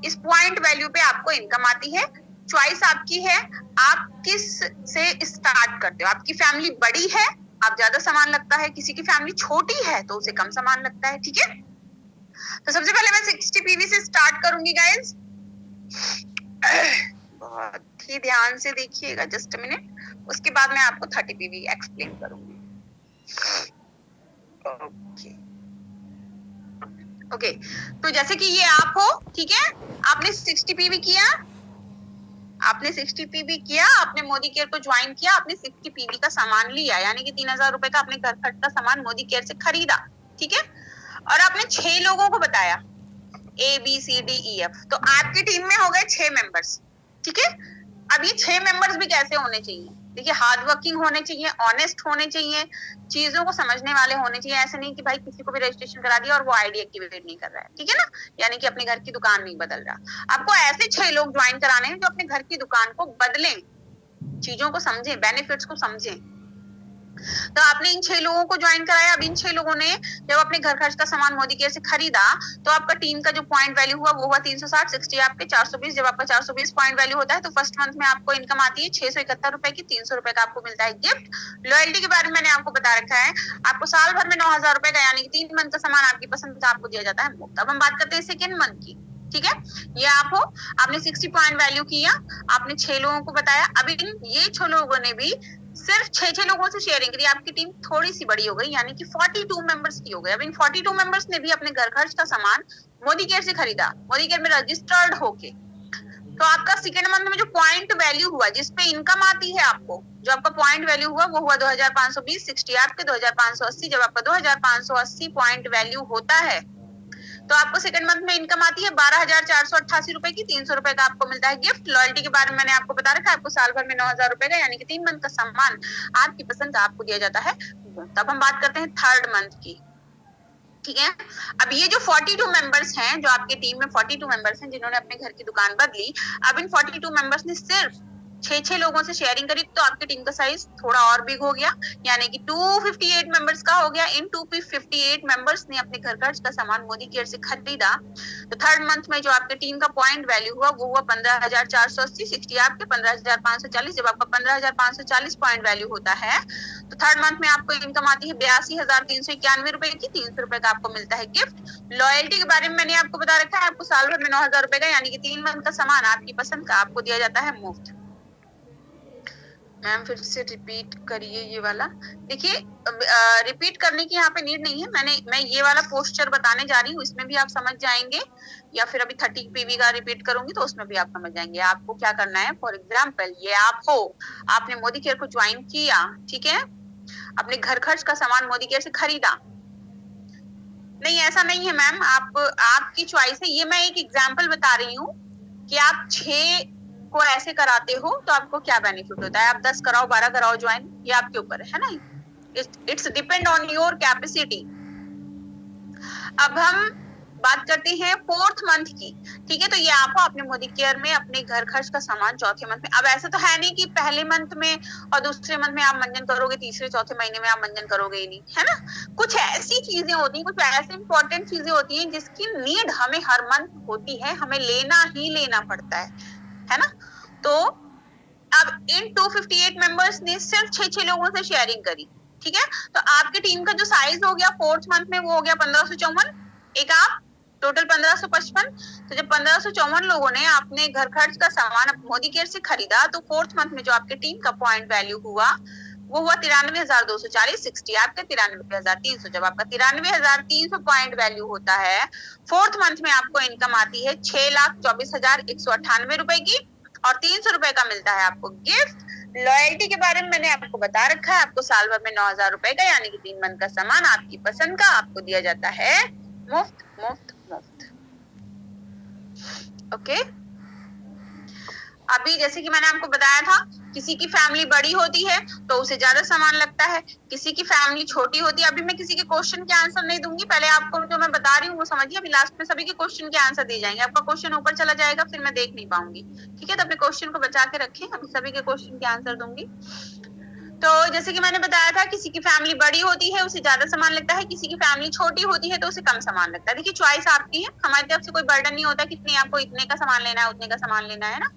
इस पॉइंट वैल्यू पे आपको इनकम आती है। चॉइस आपकी है, आप किस से स्टार्ट करते हो। आपकी फैमिली बड़ी है, आप ज्यादा सामान लगता है, किसी की फैमिली छोटी है तो उसे कम सामान लगता है, ठीक है। तो सबसे पहले मैं 60 पीवी से स्टार्ट करूंगी गाइस, बहुत ही ध्यान से देखिएगा, जस्ट अ मिनट। उसके बाद मैं आपको 30 पीवी एक्सप्लेन करूंगी। ओके, तो जैसे कि ये आप हो, ठीक है, आपने 60 पीवी किया, आपने 60 पीवी किया, आपने मोदी केयर को ज्वाइन किया, आपने 60 पीवी का सामान लिया, यानी कि 3000 रुपए का आपने घर खर्च का सामान मोदी केयर से खरीदा, ठीक है। और आपने 6 लोगों को बताया, ABCDEF, तो आपकी टीम में हो गए 6 मेंबर्स, ठीक है। अब ये 6 मेंबर्स भी कैसे होने चाहिए, देखिए, हार्ड वर्किंग होने चाहिए, ऑनेस्ट होने चाहिए, चीजों को समझने वाले होने चाहिए। ऐसे नहीं कि भाई किसी को भी रजिस्ट्रेशन करा दिया और वो आईडी एक्टिवेट नहीं कर रहा है, ठीक है ना, यानी कि अपने घर की दुकान नहीं बदल रहा। आपको ऐसे 6 लोग ज्वाइन कराने हैं जो अपने घर की दुकान को बदलें, चीजों को समझें, बेनिफिट्स को समझें। तो आपने इन 6 लोगों को ज्वाइन कराया। अब इन 6 लोगों ने जब अपने घर खर्च का सामान मोदी केयर से खरीदा, तो आपका टीम का जो पॉइंट वैल्यू हुआ वो हुआ 360, 60 आपके 420। जब आपका 420 पॉइंट वैल्यू होता है तो फर्स्ट मंथ में आपको इनकम आती है 671 रुपए की, 300 रुपए का आपको मिलता है गिफ्ट। लॉयल्टी के बारे में मैंने आपको बता रखा है, आपको साल भर में 9000 रुपए का, यानी कि 3 मंथ का सामान आपकी पसंद का आपको दिया जाता है मुफ्त। अब हम बात करते हैं सेकेंड मंथ की, ठीक है। ये आप हो, आपने 60 पॉइंट वैल्यू किया, आपने 6 लोगों को बताया। अब इन ये 6 लोगों ने भी सिर्फ 6 लोगों से शेयरिंग करी, आपकी टीम थोड़ी सी बड़ी हो गई, यानी कि 42 मेंबर्स की हो गई। अब इन 42 मेंबर्स ने भी अपने घर खर्च का सामान मोदी केयर से खरीदा, मोदी केयर में रजिस्टर्ड होके। तो आपका सेकेंड मंथ में जो पॉइंट वैल्यू हुआ, जिसपे इनकम आती है आपको, जो आपका पॉइंट वैल्यू हुआ वो हुआ 2520, 60 आपके 2580। जब आपका 2580 पॉइंट वैल्यू होता है तो आपको सेकंड मंथ में इनकम आती है 12488 रुपए की, 300 रुपए का आपको मिलता है गिफ्ट। लॉयल्टी के बारे में मैंने आपको बता रखा है, आपको साल भर में 9000 रुपए का, यानी कि 3 मंथ का सामान आपकी पसंद का आपको दिया जाता है। तब हम बात करते हैं थर्ड मंथ की, ठीक है। अब ये जो 42 मेंबर्स हैं, जो आपके टीम में 42 मेंबर्स हैं जिन्होंने अपने घर की दुकान बदली, अब इन 42 मेंबर्स ने सिर्फ 6 लोगों से शेयरिंग करी, तो आपकी टीम का साइज थोड़ा और बिग हो गया, यानी कि 258 मेंबर्स का हो गया। इन 258 मेंबर्स ने अपने घर खर्च का सामान मोदी केयर से खरीदा। तो थर्ड मंथ में जो आपके टीम का पॉइंट वैल्यू हुआ वो हुआ 15480, 60 आपके 15540। जब आपका 15540 पॉइंट वैल्यू होता है तो थर्ड मंथ में आपको इनकम आती है 82,391 रुपए की, 300 रुपए का आपको मिलता है गिफ्ट। लॉयल्टी के बारे में मैंने आपको बता रखा है, आपको साल भर में 9000 रुपए का, यानी कि 3 मंथ का सामान आपकी पसंद का आपको दिया जाता है मुफ्त। मैम फिर से रिपीट करिए ये वाला, देखिए रिपीट करने की यहाँ पे नीड नहीं है, मैं ये वाला पोस्चर बताने जा रही हूँ, इसमें भी आप समझ जाएंगे, या फिर अभी 30 पीवी का रिपीट करूंगी तो उसमें भी आप समझ जाएंगे। आपको क्या करना है, फॉर एग्जाम्पल ये आप हो, आपने मोदी केयर को ज्वाइन किया, ठीक है, अपने घर खर्च का सामान मोदी केयर से खरीदा। नहीं, ऐसा नहीं है मैम, आपकी चॉइस है, ये मैं एक एग्जाम्पल बता रही हूँ कि आप 6 को ऐसे कराते हो तो आपको क्या बेनिफिट होता है। आप 10 कराओ, 12 कराओ ज्वाइन, ये आपके ऊपर है ना, it's depend on your capacity. अब हम बात करते हैं फोर्थ मंथ की, ठीक है। तो ये आप अपने मोदी केयर में अपने घर खर्च का सामान चौथे मंथ में, अब ऐसा तो है नहीं कि पहले मंथ में और दूसरे मंथ में आप मंजन करोगे, तीसरे चौथे महीने में आप मंजन करोगे ही नहीं, है ना। कुछ ऐसी चीजें होती हैं, कुछ ऐसी इंपॉर्टेंट चीजें होती हैं जिसकी नीड हमें हर मंथ होती है, हमें लेना ही लेना पड़ता है ना। तो अब इन 258 मेंबर्स ने सिर्फ 6 लोगों से शेयरिंग करी, ठीक है। तो आपकी टीम का जो साइज हो गया फोर्थ मंथ में वो हो गया 1554, एक आप टोटल 1555। तो जब 1554 लोगों ने अपने घर खर्च का सामान मोदी केयर से खरीदा तो फोर्थ मंथ में जो आपके टीम का पॉइंट वैल्यू हुआ वो हुआ 93,240, 60 आपके 93,300। जब आपका 93,300 पॉइंट वैल्यू होता है, फोर्थ मंथ में आपको इनकम आती है 6,24,198 रुपए की, और 300 रुपए का मिलता है आपको गिफ्ट। लॉयल्टी के बारे में मैंने आपको बता रखा है, आपको साल भर में 9000 रुपए का, यानी कि 3 मंथ का सामान आपकी पसंद का आपको दिया जाता है मुफ्त मुफ्त मुफ्त। ओके, अभी जैसे कि मैंने आपको बताया था, किसी की फैमिली बड़ी होती है तो उसे ज्यादा सामान लगता है, किसी की फैमिली छोटी होती है। अभी मैं किसी के क्वेश्चन के आंसर नहीं दूंगी, पहले आपको जो मैं बता रही हूँ वो समझिए, अभी लास्ट में सभी के क्वेश्चन के आंसर दिए जाएंगे। आपका क्वेश्चन ऊपर चला जाएगा फिर मैं देख नहीं पाऊंगी, ठीक है। तो अपने क्वेश्चन को बचा के रखें, अभी सभी के क्वेश्चन के आंसर दूंगी। तो जैसे कि मैंने बताया था, किसी की फैमिली बड़ी होती है उसे ज्यादा सामान लगता है, किसी की फैमिली छोटी होती है तो उसे कम सामान लगता है। देखिए चॉइस आपकी है, हमारी तरफ से कोई बर्डन नहीं होता कितने आपको इतने का सामान लेना है उतने का सामान लेना है ना।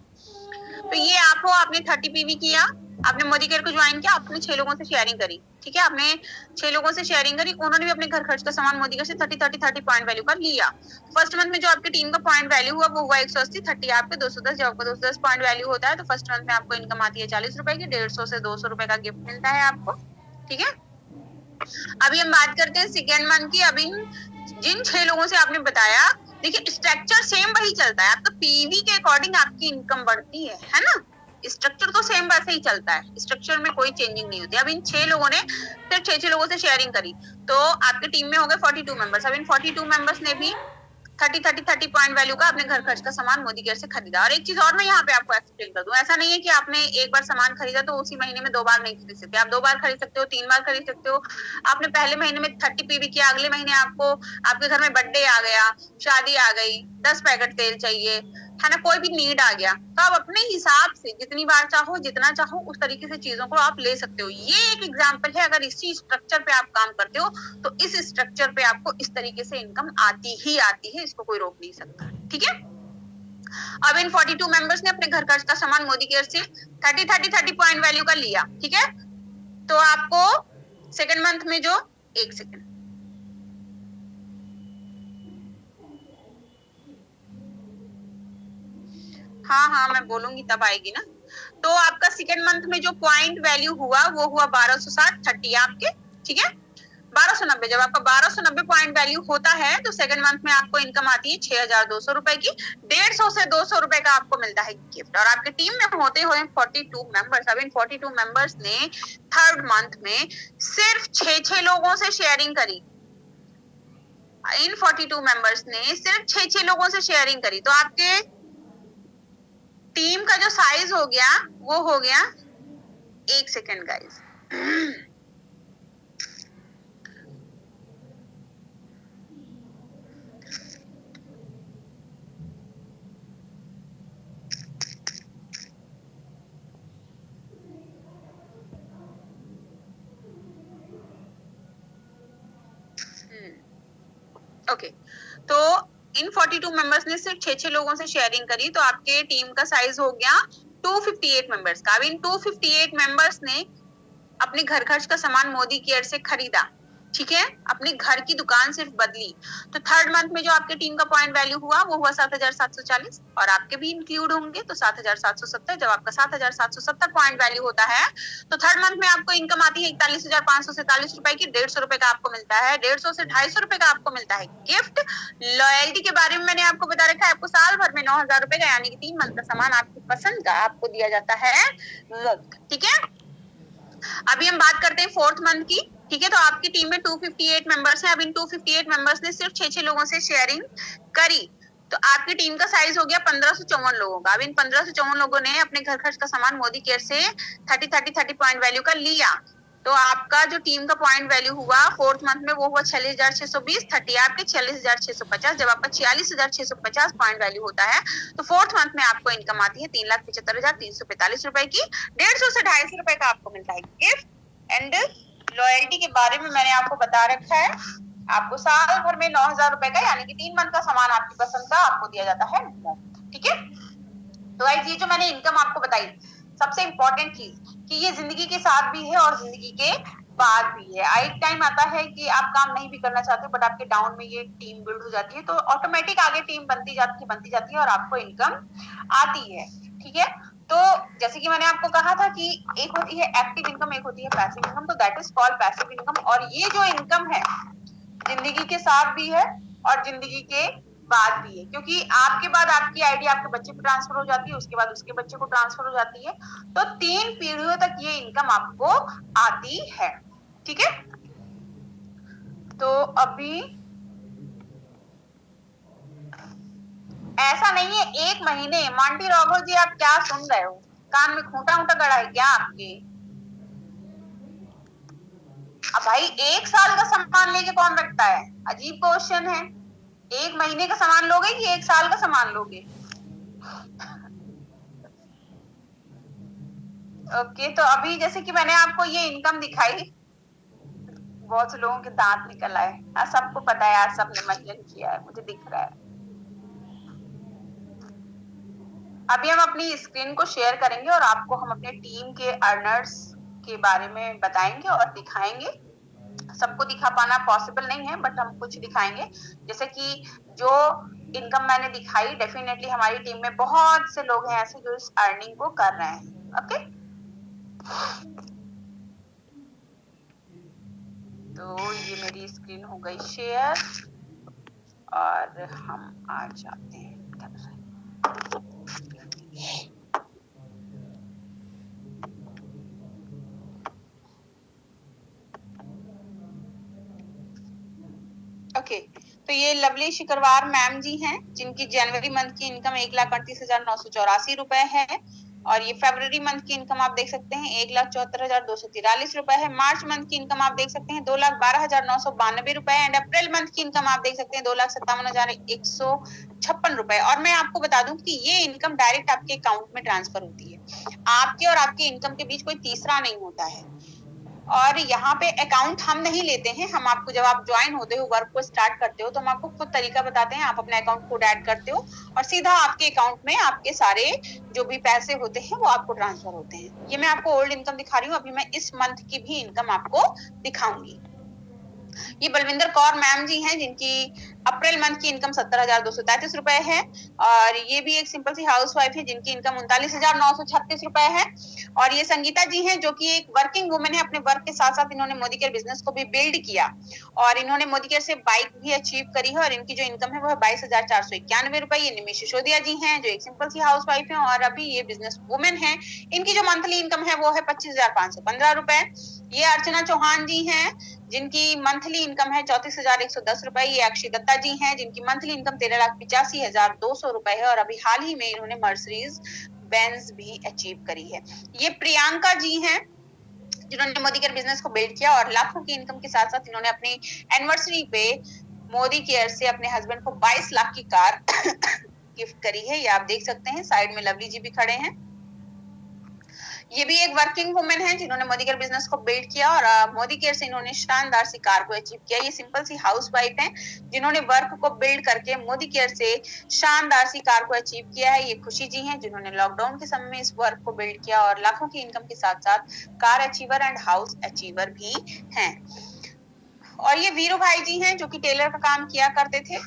तो ये आप हो, आपने 30 पीवी किया, आपने मोदी केयर को ज्वाइन किया, आपने 6 लोगों से शेयरिंग करी, ठीक है, आपने 6 लोगों से शेयरिंग करी, उन्होंने भी अपने घर खर्च का सामान मोदी केयर से 30 पॉइंट वैल्यू का लिया। फर्स्ट मंथ में जो आपकी टीम का पॉइंट वैल्यू हुआ वो हुआ 180, 30 आपके 210, जब आपका 210 पॉइंट वैल्यू होता है तो फर्स्ट मंथ में आपको इनकम आती है 40 रुपए की, 150 से 200 रुपए का गिफ्ट मिलता है आपको, ठीक है। अभी हम बात करते हैं सेकेंड मंथ की। अभी जिन 6 लोगों से आपने बताया, देखिए स्ट्रक्चर सेम वही चलता है, आपका पीवी के अकॉर्डिंग आपकी इनकम बढ़ती है ना, स्ट्रक्चर तो सेम वैसे ही चलता है, स्ट्रक्चर में कोई चेंजिंग नहीं होती। अब इन 6 लोगों ने सिर्फ 6 लोगों से शेयरिंग करी तो आपकी टीम में हो गए 42 मेंबर्स। अब इन 42 मेंबर्स ने भी 30 पॉइंट वैल्यू का अपने घर खर्च का सामान मोदी केयर से खरीदा। और एक चीज और मैं यहाँ पे आपको एक्सप्लेन कर दूं, ऐसा नहीं है कि आपने एक बार सामान खरीदा तो उसी महीने में 2 बार नहीं खरीद सकते, आप 2 बार खरीद सकते हो, 3 बार खरीद सकते हो। आपने पहले महीने में 30 पीवी किया, अगले महीने आपको आपके घर में बर्थडे आ गया, शादी आ गई, 10 पैकेट तेल चाहिए, है ना, कोई भी नीड आ गया, तो आप अपने हिसाब से जितनी बार चाहो जितना चाहो उस तरीके से चीजों को आप ले सकते हो। ये एक एग्जाम्पल है, अगर इसी स्ट्रक्चर पे आप काम करते हो तो इस स्ट्रक्चर पे आपको इस तरीके से इनकम आती ही आती है, इसको कोई रोक नहीं सकता, ठीक है। अब इन 42 मेंबर्स ने अपने घर खर्च का सामान मोदी केयर से 30 पॉइंट वैल्यू का लिया, ठीक है। तो आपको सेकेंड मंथ में जो, एक सेकेंड, हाँ मैं बोलूंगी तब आएगी ना। तो आपका सेकेंड मंथ में जो पॉइंट वैल्यू हुआ वो हुआ 1260, 30 आपके, ठीक है, 1290। जब आपका 1290 पॉइंट वैल्यू होता है तो सेकंड मंथ में आपको इनकम आती है 6200 रुपए की, 150 से 200 रुपए का आपको मिलता है गिफ्ट। और आपके टीम में होते हुए 42 मेंबर्स। अब इन 42 मेंबर्स ने थर्ड मंथ में सिर्फ 6 लोगों से शेयरिंग करी। इन 42 मेंबर्स ने सिर्फ 6 लोगों से शेयरिंग करी, तो आपके टीम का जो साइज हो गया वो हो गया, एक सेकेंड गाइस, ओके। तो इन 42 मेंबर्स ने सिर्फ 6 लोगों से शेयरिंग करी तो आपके टीम का साइज हो गया 258 मेंबर्स का। अब इन 258 मेंबर्स ने अपने घर खर्च का सामान मोदी केयर से खरीदा, ठीक है, अपने घर की दुकान सिर्फ बदली। तो थर्ड मंथ में जो आपके टीम का पॉइंट वैल्यू हुआ वो हुआ 7740, और आपके भी इंक्लूड होंगे तो 7770। जब आपका 7770 पॉइंट वैल्यू होता है तो थर्ड मंथ में आपको इनकम आती है 41,547 रुपए की, 150 रुपए का आपको मिलता है, 150 से 250 रुपए का आपको मिलता है गिफ्ट। लॉयल्टी के बारे में मैंने आपको बता रखा है, आपको साल भर में 9000 रुपए का यानी कि 3 मंथ का सामान आपकी पसंद का आपको दिया जाता है, ठीक है। अभी हम बात करते हैं फोर्थ मंथ की, ठीक है। तो आपकी टीम में 258 मेंबर्स हैं। अब इन 258 मेंबर्स ने सिर्फ 6 लोगों से शेयरिंग करी तो आपकी टीम का साइज हो गया 1554 लोगों का। अब इन 1554 लोगों ने अपने घर खर्च का सामान मोदी केयर से 30 पॉइंट वैल्यू का लिया तो आपका जो टीम का पॉइंट वैल्यू हुआ फोर्थ मंथ में वो हुआ 46,620, 30 आपके 46,650। जब आपका 46,650 पॉइंट वैल्यू होता है तो फोर्थ मंथ में आपको इनकम आती है 3,75,345 रुपए की, 150 से 250 रुपए का आपको मिलता है गिफ्ट। एंड लॉयल्टी के बारे में मैंने आपको बता रखा है, आपको साल भर में 9,000 रुपए का यानी कि 3 मंथ का सामान आपकी पसंद का आपको दिया जाता है, ठीक है। तो गाइस ये जो मैंने इनकम आपको बताई, सबसे इंपॉर्टेंट चीज कि ये जिंदगी के साथ भी है और जिंदगी के बाद भी है। एक टाइम आता है कि आप काम नहीं भी करना चाहते बट आपके डाउन में ये टीम बिल्ड हो जाती है तो ऑटोमेटिक आगे टीम बनती जाती है और आपको इनकम आती है, ठीक है। तो जैसे कि मैंने आपको कहा था कि एक होती है एक्टिव इनकम, एक होती है पैसिव इनकम, तो that is called passive income. और ये जो इनकम है जिंदगी के साथ भी है और जिंदगी के बाद भी है, क्योंकि आपके बाद आपकी आईडी आपके बच्चे को ट्रांसफर हो जाती है, उसके बाद उसके बच्चे को ट्रांसफर हो जाती है, तो 3 पीढ़ियों तक ये इनकम आपको आती है, ठीक है। तो अभी ऐसा नहीं है एक महीने, मांटी राघव जी आप क्या सुन रहे हो, कान में खूंटा ऊंटा गड़ा है क्या आपके? अब भाई 1 साल का सामान लेके कौन रखता है, अजीब क्वेश्चन है। 1 महीने का सामान लोगे कि 1 साल का सामान लोगे? ओके, तो अभी जैसे कि मैंने आपको ये इनकम दिखाई, बहुत से लोगों के दांत निकल आए। सबको पता है यार, सबने मेंशन किया है, मुझे दिख रहा है। अभी हम अपनी स्क्रीन को शेयर करेंगे और आपको हम अपने टीम के अर्नर्स के बारे में बताएंगे और दिखाएंगे। सबको दिखा पाना पॉसिबल नहीं है, बट हम कुछ दिखाएंगे। जैसे कि जो इनकम मैंने दिखाई, डेफिनेटली हमारी टीम में बहुत से लोग हैं ऐसे जो इस अर्निंग को कर रहे हैं। ओके, तो ये मेरी स्क्रीन हो गई शेयर और हम आ जाते हैं। ओके, तो ये लवली शिकरवार मैम जी हैं, जिनकी जनवरी मंथ की इनकम 1,38,984 रुपए है, और ये फरवरी मंथ की इनकम आप देख सकते हैं 1,74,243 रुपए है। मार्च मंथ की इनकम आप देख सकते हैं 2,12,992 रुपए, एंड अप्रैल मंथ की इनकम आप देख सकते हैं 2,57,156 रुपए। और मैं आपको बता दूं कि ये इनकम डायरेक्ट आपके अकाउंट में ट्रांसफर होती है, आपके और आपके इनकम के बीच कोई तीसरा नहीं होता है। और यहाँ पे अकाउंट हम नहीं लेते हैं, हम आपको जब आप ज्वाइन होते हो, वर्क को स्टार्ट करते हो, तो हम आपको खुद तरीका बताते हैं। आप अपने अकाउंट कोड ऐड करते हो और सीधा आपके अकाउंट में आपके सारे जो भी पैसे होते हैं वो आपको ट्रांसफर होते हैं। ये मैं आपको ओल्ड इनकम दिखा रही हूँ, अभी मैं इस मंथ की भी इनकम आपको दिखाऊंगी। ये बलविंदर कौर मैम जी हैं, जिनकी अप्रैल मंथ की इनकम 70,233 रुपए है, और ये भी एक सिंपल सी हाउस वाइफ है जिनकी इनकम 39,936 रुपए है। और ये संगीता जी हैं, जो कि एक वर्किंग वुमेन है। अपने वर्क के साथ साथ इन्होंने मोदी केयर बिजनेस को भी बिल्ड किया, और इन्होंने मोदी केयर से बाइक भी अचीव करी है, और इनकी जो इनकम है वो है 22,491 रुपए। ये निमिष सिसोदिया जी हैं, जो एक सिंपल सी हाउस वाइफ है और अभी ये बिजनेस वुमेन है। इनकी जो मंथली इनकम है वो है 25,515 रुपए। ये अर्चना चौहान जी हैं, जिनकी मंथली इनकम है 34,110 रुपए। ये अक्षय दत्ता जी हैं, जिनकी मंथली इनकम 13,85,200 रुपए है, और अभी हाल ही में इन्होंने मर्सिडीज बेंज भी अचीव करी है। ये प्रियंका जी हैं, जिन्होंने मोदी केयर बिजनेस को बिल्ड किया, और लाखों की इनकम के साथ साथ इन्होंने अपनी एनिवर्सरी पे मोदी केयर से अपने हस्बैंड को 22 लाख की कार गिफ्ट करी है। ये आप देख सकते हैं, साइड में लवली जी भी खड़े हैं। ये भी एक वर्किंग वुमेन है जिन्होंने मोदी केयर बिजनेस को बिल्ड किया, और मोदी केयर से इन्होंने शानदार सी कार को अचीव किया। ये सिंपल सी हाउस वाइफ है जिन्होंने वर्क को बिल्ड करके मोदी केयर से शानदार सी कार को अचीव किया है। ये खुशी जी हैं, जिन्होंने लॉकडाउन के समय में इस वर्क को बिल्ड किया, और लाखों की इनकम के साथ साथ car achiever and house achiever भी हैं। और ये वीरू भाई जी हैं, जो कि टेलर का काम किया करते थे,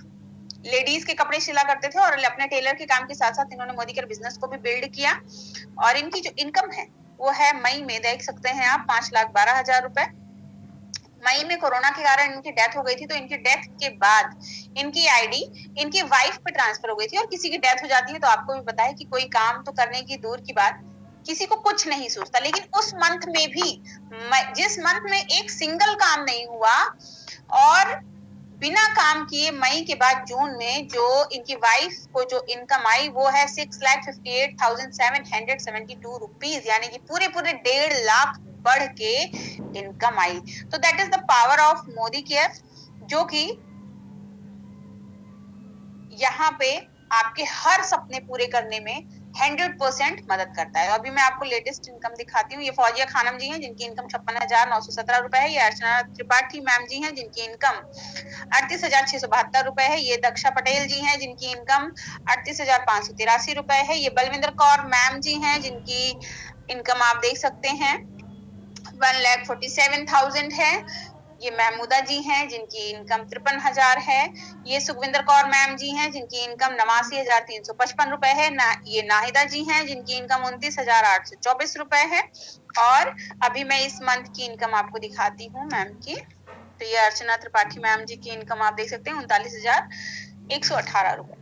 लेडीज के कपड़े सिला करते थे, और अपने टेलर के काम के साथ साथ इन्होंने मोदी केयर बिजनेस को भी बिल्ड किया। और इनकी जो इनकम है वो है मई में, देख सकते हैं आप, 5,12,000 रुपए। मई में कोरोना के कारण इनकी डेथ हो गई थी, तो इनकी डेथ के बाद इनकी आईडी इनकी वाइफ पे ट्रांसफर हो गई थी। और किसी की डेथ हो जाती है तो आपको भी पता है कि कोई काम तो करने की दूर की बात, किसी को कुछ नहीं सोचता। लेकिन उस मंथ में भी, जिस मंथ में एक सिंगल काम नहीं हुआ और बिना काम किए, मई के बाद जून में जो इनकी वाइफ को जो इनकम आई वो है 6,58,772 रुपीज, यानी कि पूरे 1.5 लाख बढ़ के इनकम आई। तो that is the power of Modi care, जो कि यहाँ पे आपके हर सपने पूरे करने में 100% मदद करता है। अभी मैं आपको लेटेस्ट इनकम दिखाती हूँ। ये फौजिया खानम जी हैं, जिनकी इनकम 56,917 रुपए है। ये अर्चना त्रिपाठी मैम जी हैं, जिनकी इनकम 38,672 रुपए है। ये दक्षा पटेल जी हैं, जिनकी इनकम 38,583 रुपए है। ये बलविंदर कौर मैम जी हैं, जिनकी इनकम आप देख सकते हैं 1,47,000 है। ये महमूदा जी हैं, जिनकी इनकम 53,000 है। ये सुखविंदर कौर मैम जी हैं, जिनकी इनकम 89,355 रुपए है। ये नाहिदा जी हैं, जिनकी इनकम 29,824 रुपए है। और अभी मैं इस मंथ की इनकम आपको दिखाती हूँ मैम की। तो ये अर्चना त्रिपाठी मैम जी की इनकम आप देख सकते हैं 39,118 रुपए।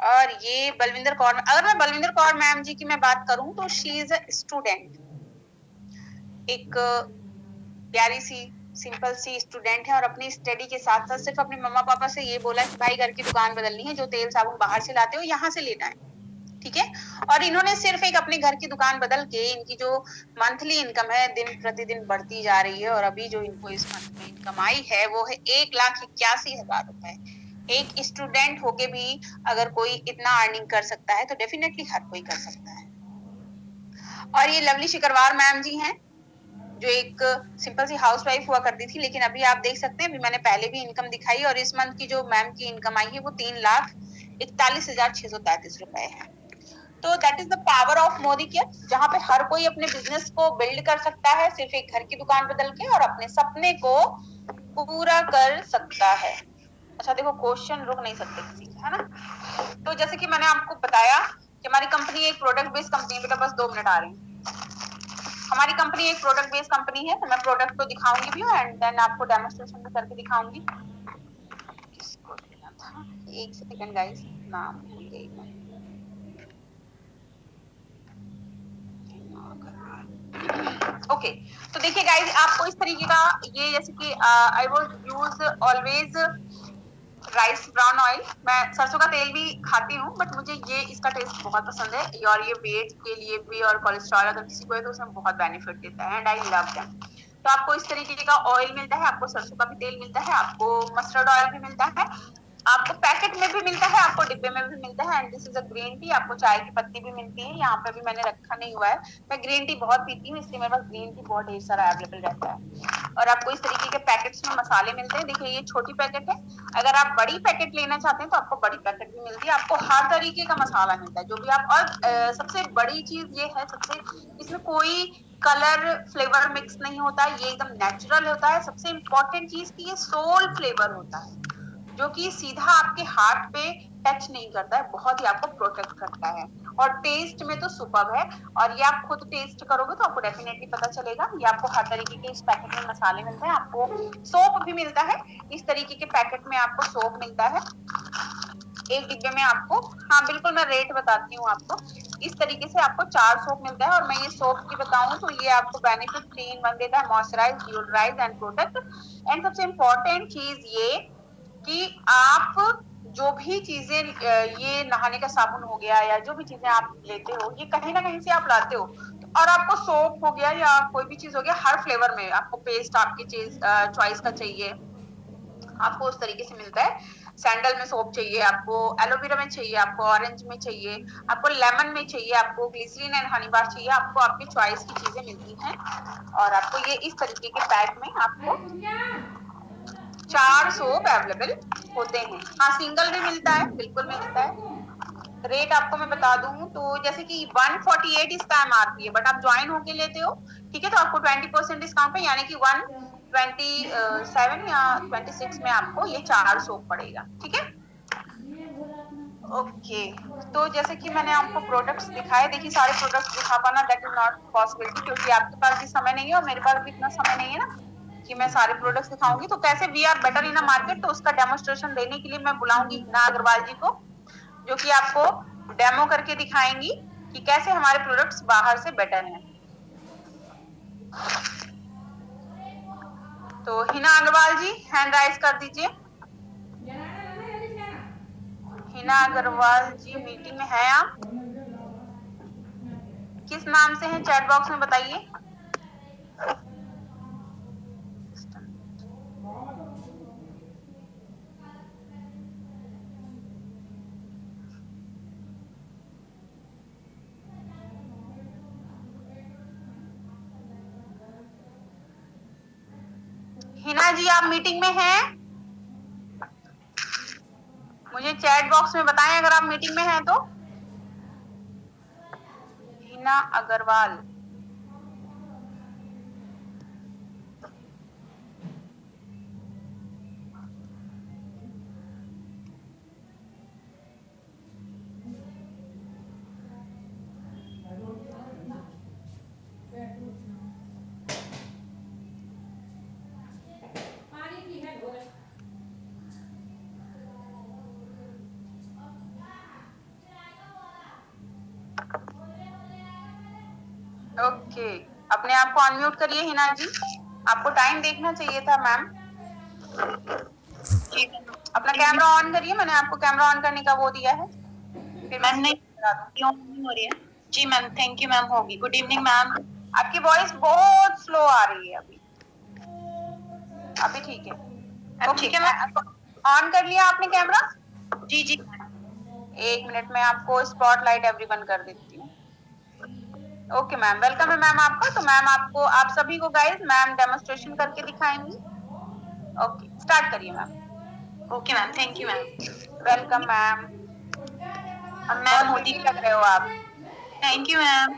और ये बलविंदर कौर, अगर मैं बलविंदर कौर मैम जी की मैं बात करूं तो शी इज अ स्टूडेंट, एक प्यारी सी सिंपल सी स्टूडेंट है, और अपनी स्टडी के साथ साथ सिर्फ अपने मम्मा पापा से ये बोला कि भाई घर की दुकान बदलनी है, जो तेल साबुन बाहर से लाते हो यहाँ से लेना है, ठीक है। और इन्होंने सिर्फ एक अपने घर की दुकान बदल के इनकी जो मंथली इनकम है दिन प्रतिदिन बढ़ती जा रही है, और अभी जो इनको इस मंथ में इनकम आई है वो है 1,81,000 रुपए। एक स्टूडेंट होके भी अगर कोई इतना अर्निंग कर सकता है तो डेफिनेटली हर कोई कर सकता है। और ये लवली शिकरवार मैम जी हैं, जो एक सिंपल सी हाउसवाइफ हुआ करती थी, लेकिन अभी आप देख सकते हैं, अभी मैंने पहले भी इनकम दिखाई और इस मंथ की जो मैम की इनकम आई है वो 3,41,633 रुपए है। तो that is the power of Modi care, जहाँ पे हर कोई अपने बिजनेस को बिल्ड कर सकता है सिर्फ एक घर की दुकान बदल के, और अपने सपने को पूरा कर सकता है। अच्छा देखो, क्वेश्चन रुक नहीं सकते किसी के, है ना। तो जैसे कि मैंने आपको बताया कि हमारी कंपनी एक प्रोडक्ट बेस्ड कंपनी है। बेटा बस 2 मिनट आ रही है। हमारी कंपनी एक प्रोडक्ट बेस्ड कंपनी है, तो मैं प्रोडक्ट को दिखाऊंगी भी एंड देन आपको डेमोन्स्ट्रेशन भी करके दिखाऊंगी। किसको देना था, एक सेकंड गाइस, नाम भूल गई मैं। ओके, तो देखिए गाइस, आपको इस तरीके का ये, जैसे कि I would use always rice brown oil. मैं सरसों का तेल भी खाती हूँ, बट मुझे ये इसका टेस्ट बहुत पसंद है, और ये वेट के लिए भी और कोलेस्ट्रॉल अगर किसी को है तो उसमें बहुत बेनिफिट देता है एंड आई लव दैम। तो आपको इस तरीके का ऑयल मिलता है, आपको सरसों का भी तेल मिलता है, आपको मस्टर्ड ऑयल भी मिलता है, आपको पैकेट में भी मिलता है, आपको डिब्बे में भी मिलता है। And this is a green tea, आपको चाय की पत्ती भी मिलती है। यहाँ पे भी मैंने रखा नहीं हुआ है, मैं ग्रीन टी बहुत पीती हूँ, इसलिए मेरे पास ग्रीन टी बहुत ढेर सारा अवेलेबल रहता है। और आपको इस तरीके के पैकेट्स में मसाले मिलते हैं। देखिए ये छोटी पैकेट है, अगर आप बड़ी पैकेट लेना चाहते हैं तो आपको बड़ी पैकेट भी मिलती है, आपको हर तरीके का मसाला मिलता है जो भी आप। और सबसे बड़ी चीज ये है, सबसे इसमें कोई कलर फ्लेवर मिक्स नहीं होता है, ये एकदम नेचुरल होता है। सबसे इम्पोर्टेंट चीज की ये सोल फ्लेवर होता है, जो कि सीधा आपके हार्ट पे टच नहीं करता है, बहुत ही आपको प्रोटेक्ट करता है। और टेस्ट में तो सुपर्ब है, और ये आप खुद टेस्ट करोगे तो आपको डेफिनेटली पता चलेगा। ये आपको हर तरीके के इस पैकेट में मसाले मिलते हैं, आपको सोप भी मिलता है, इस तरीके के पैकेट में आपको सोप मिलता है एक डिब्बे में आपको। हाँ बिल्कुल, मैं रेट बताती हूँ आपको। इस तरीके से आपको 4 सोप मिलता है, और मैं ये सोप की बताऊं तो ये आपको बेनिफिट 3 in 1 देता है, moisturise, deodorise and protect. And सबसे इम्पोर्टेंट चीज ये कि आप जो भी चीजें, ये नहाने का साबुन हो गया या जो भी चीजें आप लेते हो, ये कहीं ना कहीं से आप लाते हो, और आपको सोप हो गया या कोई भी चीज हो गया, हर फ्लेवर में आपको पेस्ट आपकी चीज चॉइस का चाहिए, आपको उस तरीके से मिलता है। सैंडल में सोप चाहिए, आपको एलोवेरा में चाहिए, आपको ऑरेंज में चाहिए, आपको लेमन में चाहिए, आपको ग्लिसरीन एंड हनी बार चाहिए, आपको आपकी चॉइस की चीजें मिलती हैं। और आपको ये इस तरीके के पैक में आपको 4 सोप अवेलेबल होते हैं। हाँ सिंगल भी मिलता है, बिल्कुल मिलता है। रेट आपको मैं बता दूं तो जैसे कि 148 इसका एमआरपी है, बट आप ज्वाइन होके लेते हो, ठीक है, तो आपको 20% डिस्काउंट पे, यानी कि 127 या 26 में आपको ये 4 सोप पड़ेगा, ठीक है। ओके, तो जैसे कि मैंने आपको प्रोडक्ट्स दिखाए, देखिए सारे प्रोडक्ट्स दिखा पाना दैट इज नॉट पॉसिबिलिटी, क्योंकि आपके पास भी समय नहीं है और मेरे पास भी इतना समय नहीं है ना कि मैं सारे प्रोडक्ट्स दिखाऊंगी। तो कैसे we are better in a market, तो उसका डेमोन्स्ट्रेशन देने के लिए मैं बुलाऊंगी हिना अग्रवाल जी को, जो कि आपको डेमो करके दिखाएंगी कि कैसे हमारे प्रोडक्ट्स बाहर से बेटर हैं। तो हिना अग्रवाल जी हैंड राइज कर दीजिए। हिना अग्रवाल जी मीटिंग में है आप? किस नाम से हैं चैट बॉक्स में बताइए। हिना जी आप मीटिंग में हैं? मुझे चैट बॉक्स में बताएं अगर आप मीटिंग में हैं तो। हिना अग्रवाल, ओके, अपने आप को अनम्यूट करिए हिना जी, आपको टाइम देखना चाहिए था मैम। अपना कैमरा ऑन करिए, मैंने आपको कैमरा ऑन करने का वो दिया है, फिर मैम नहीं क्यों नहीं हो रही है? जी मैम, थैंक यू मैम, होगी। Good evening ma'am. आपकी वॉइस बहुत स्लो आ रही है अभी ठीक है। अब ठीक है मैम, ऑन कर लिया आपने कैमरा? जी जी। एक मिनट में आपको स्पॉटलाइट एवरीवन कर देती हूँ। ओके मैम, वेलकम है मैम आपका। तो मैम आपको, आप सभी को गाइस मैम डेमोन्स्ट्रेशन करके दिखाएंगी। ओके, स्टार्ट करिए ma'am. Okay ma'am, thank you ma'am. Welcome ma'am. Ma'am Modi लग रहे हो आप। Thank you ma'am.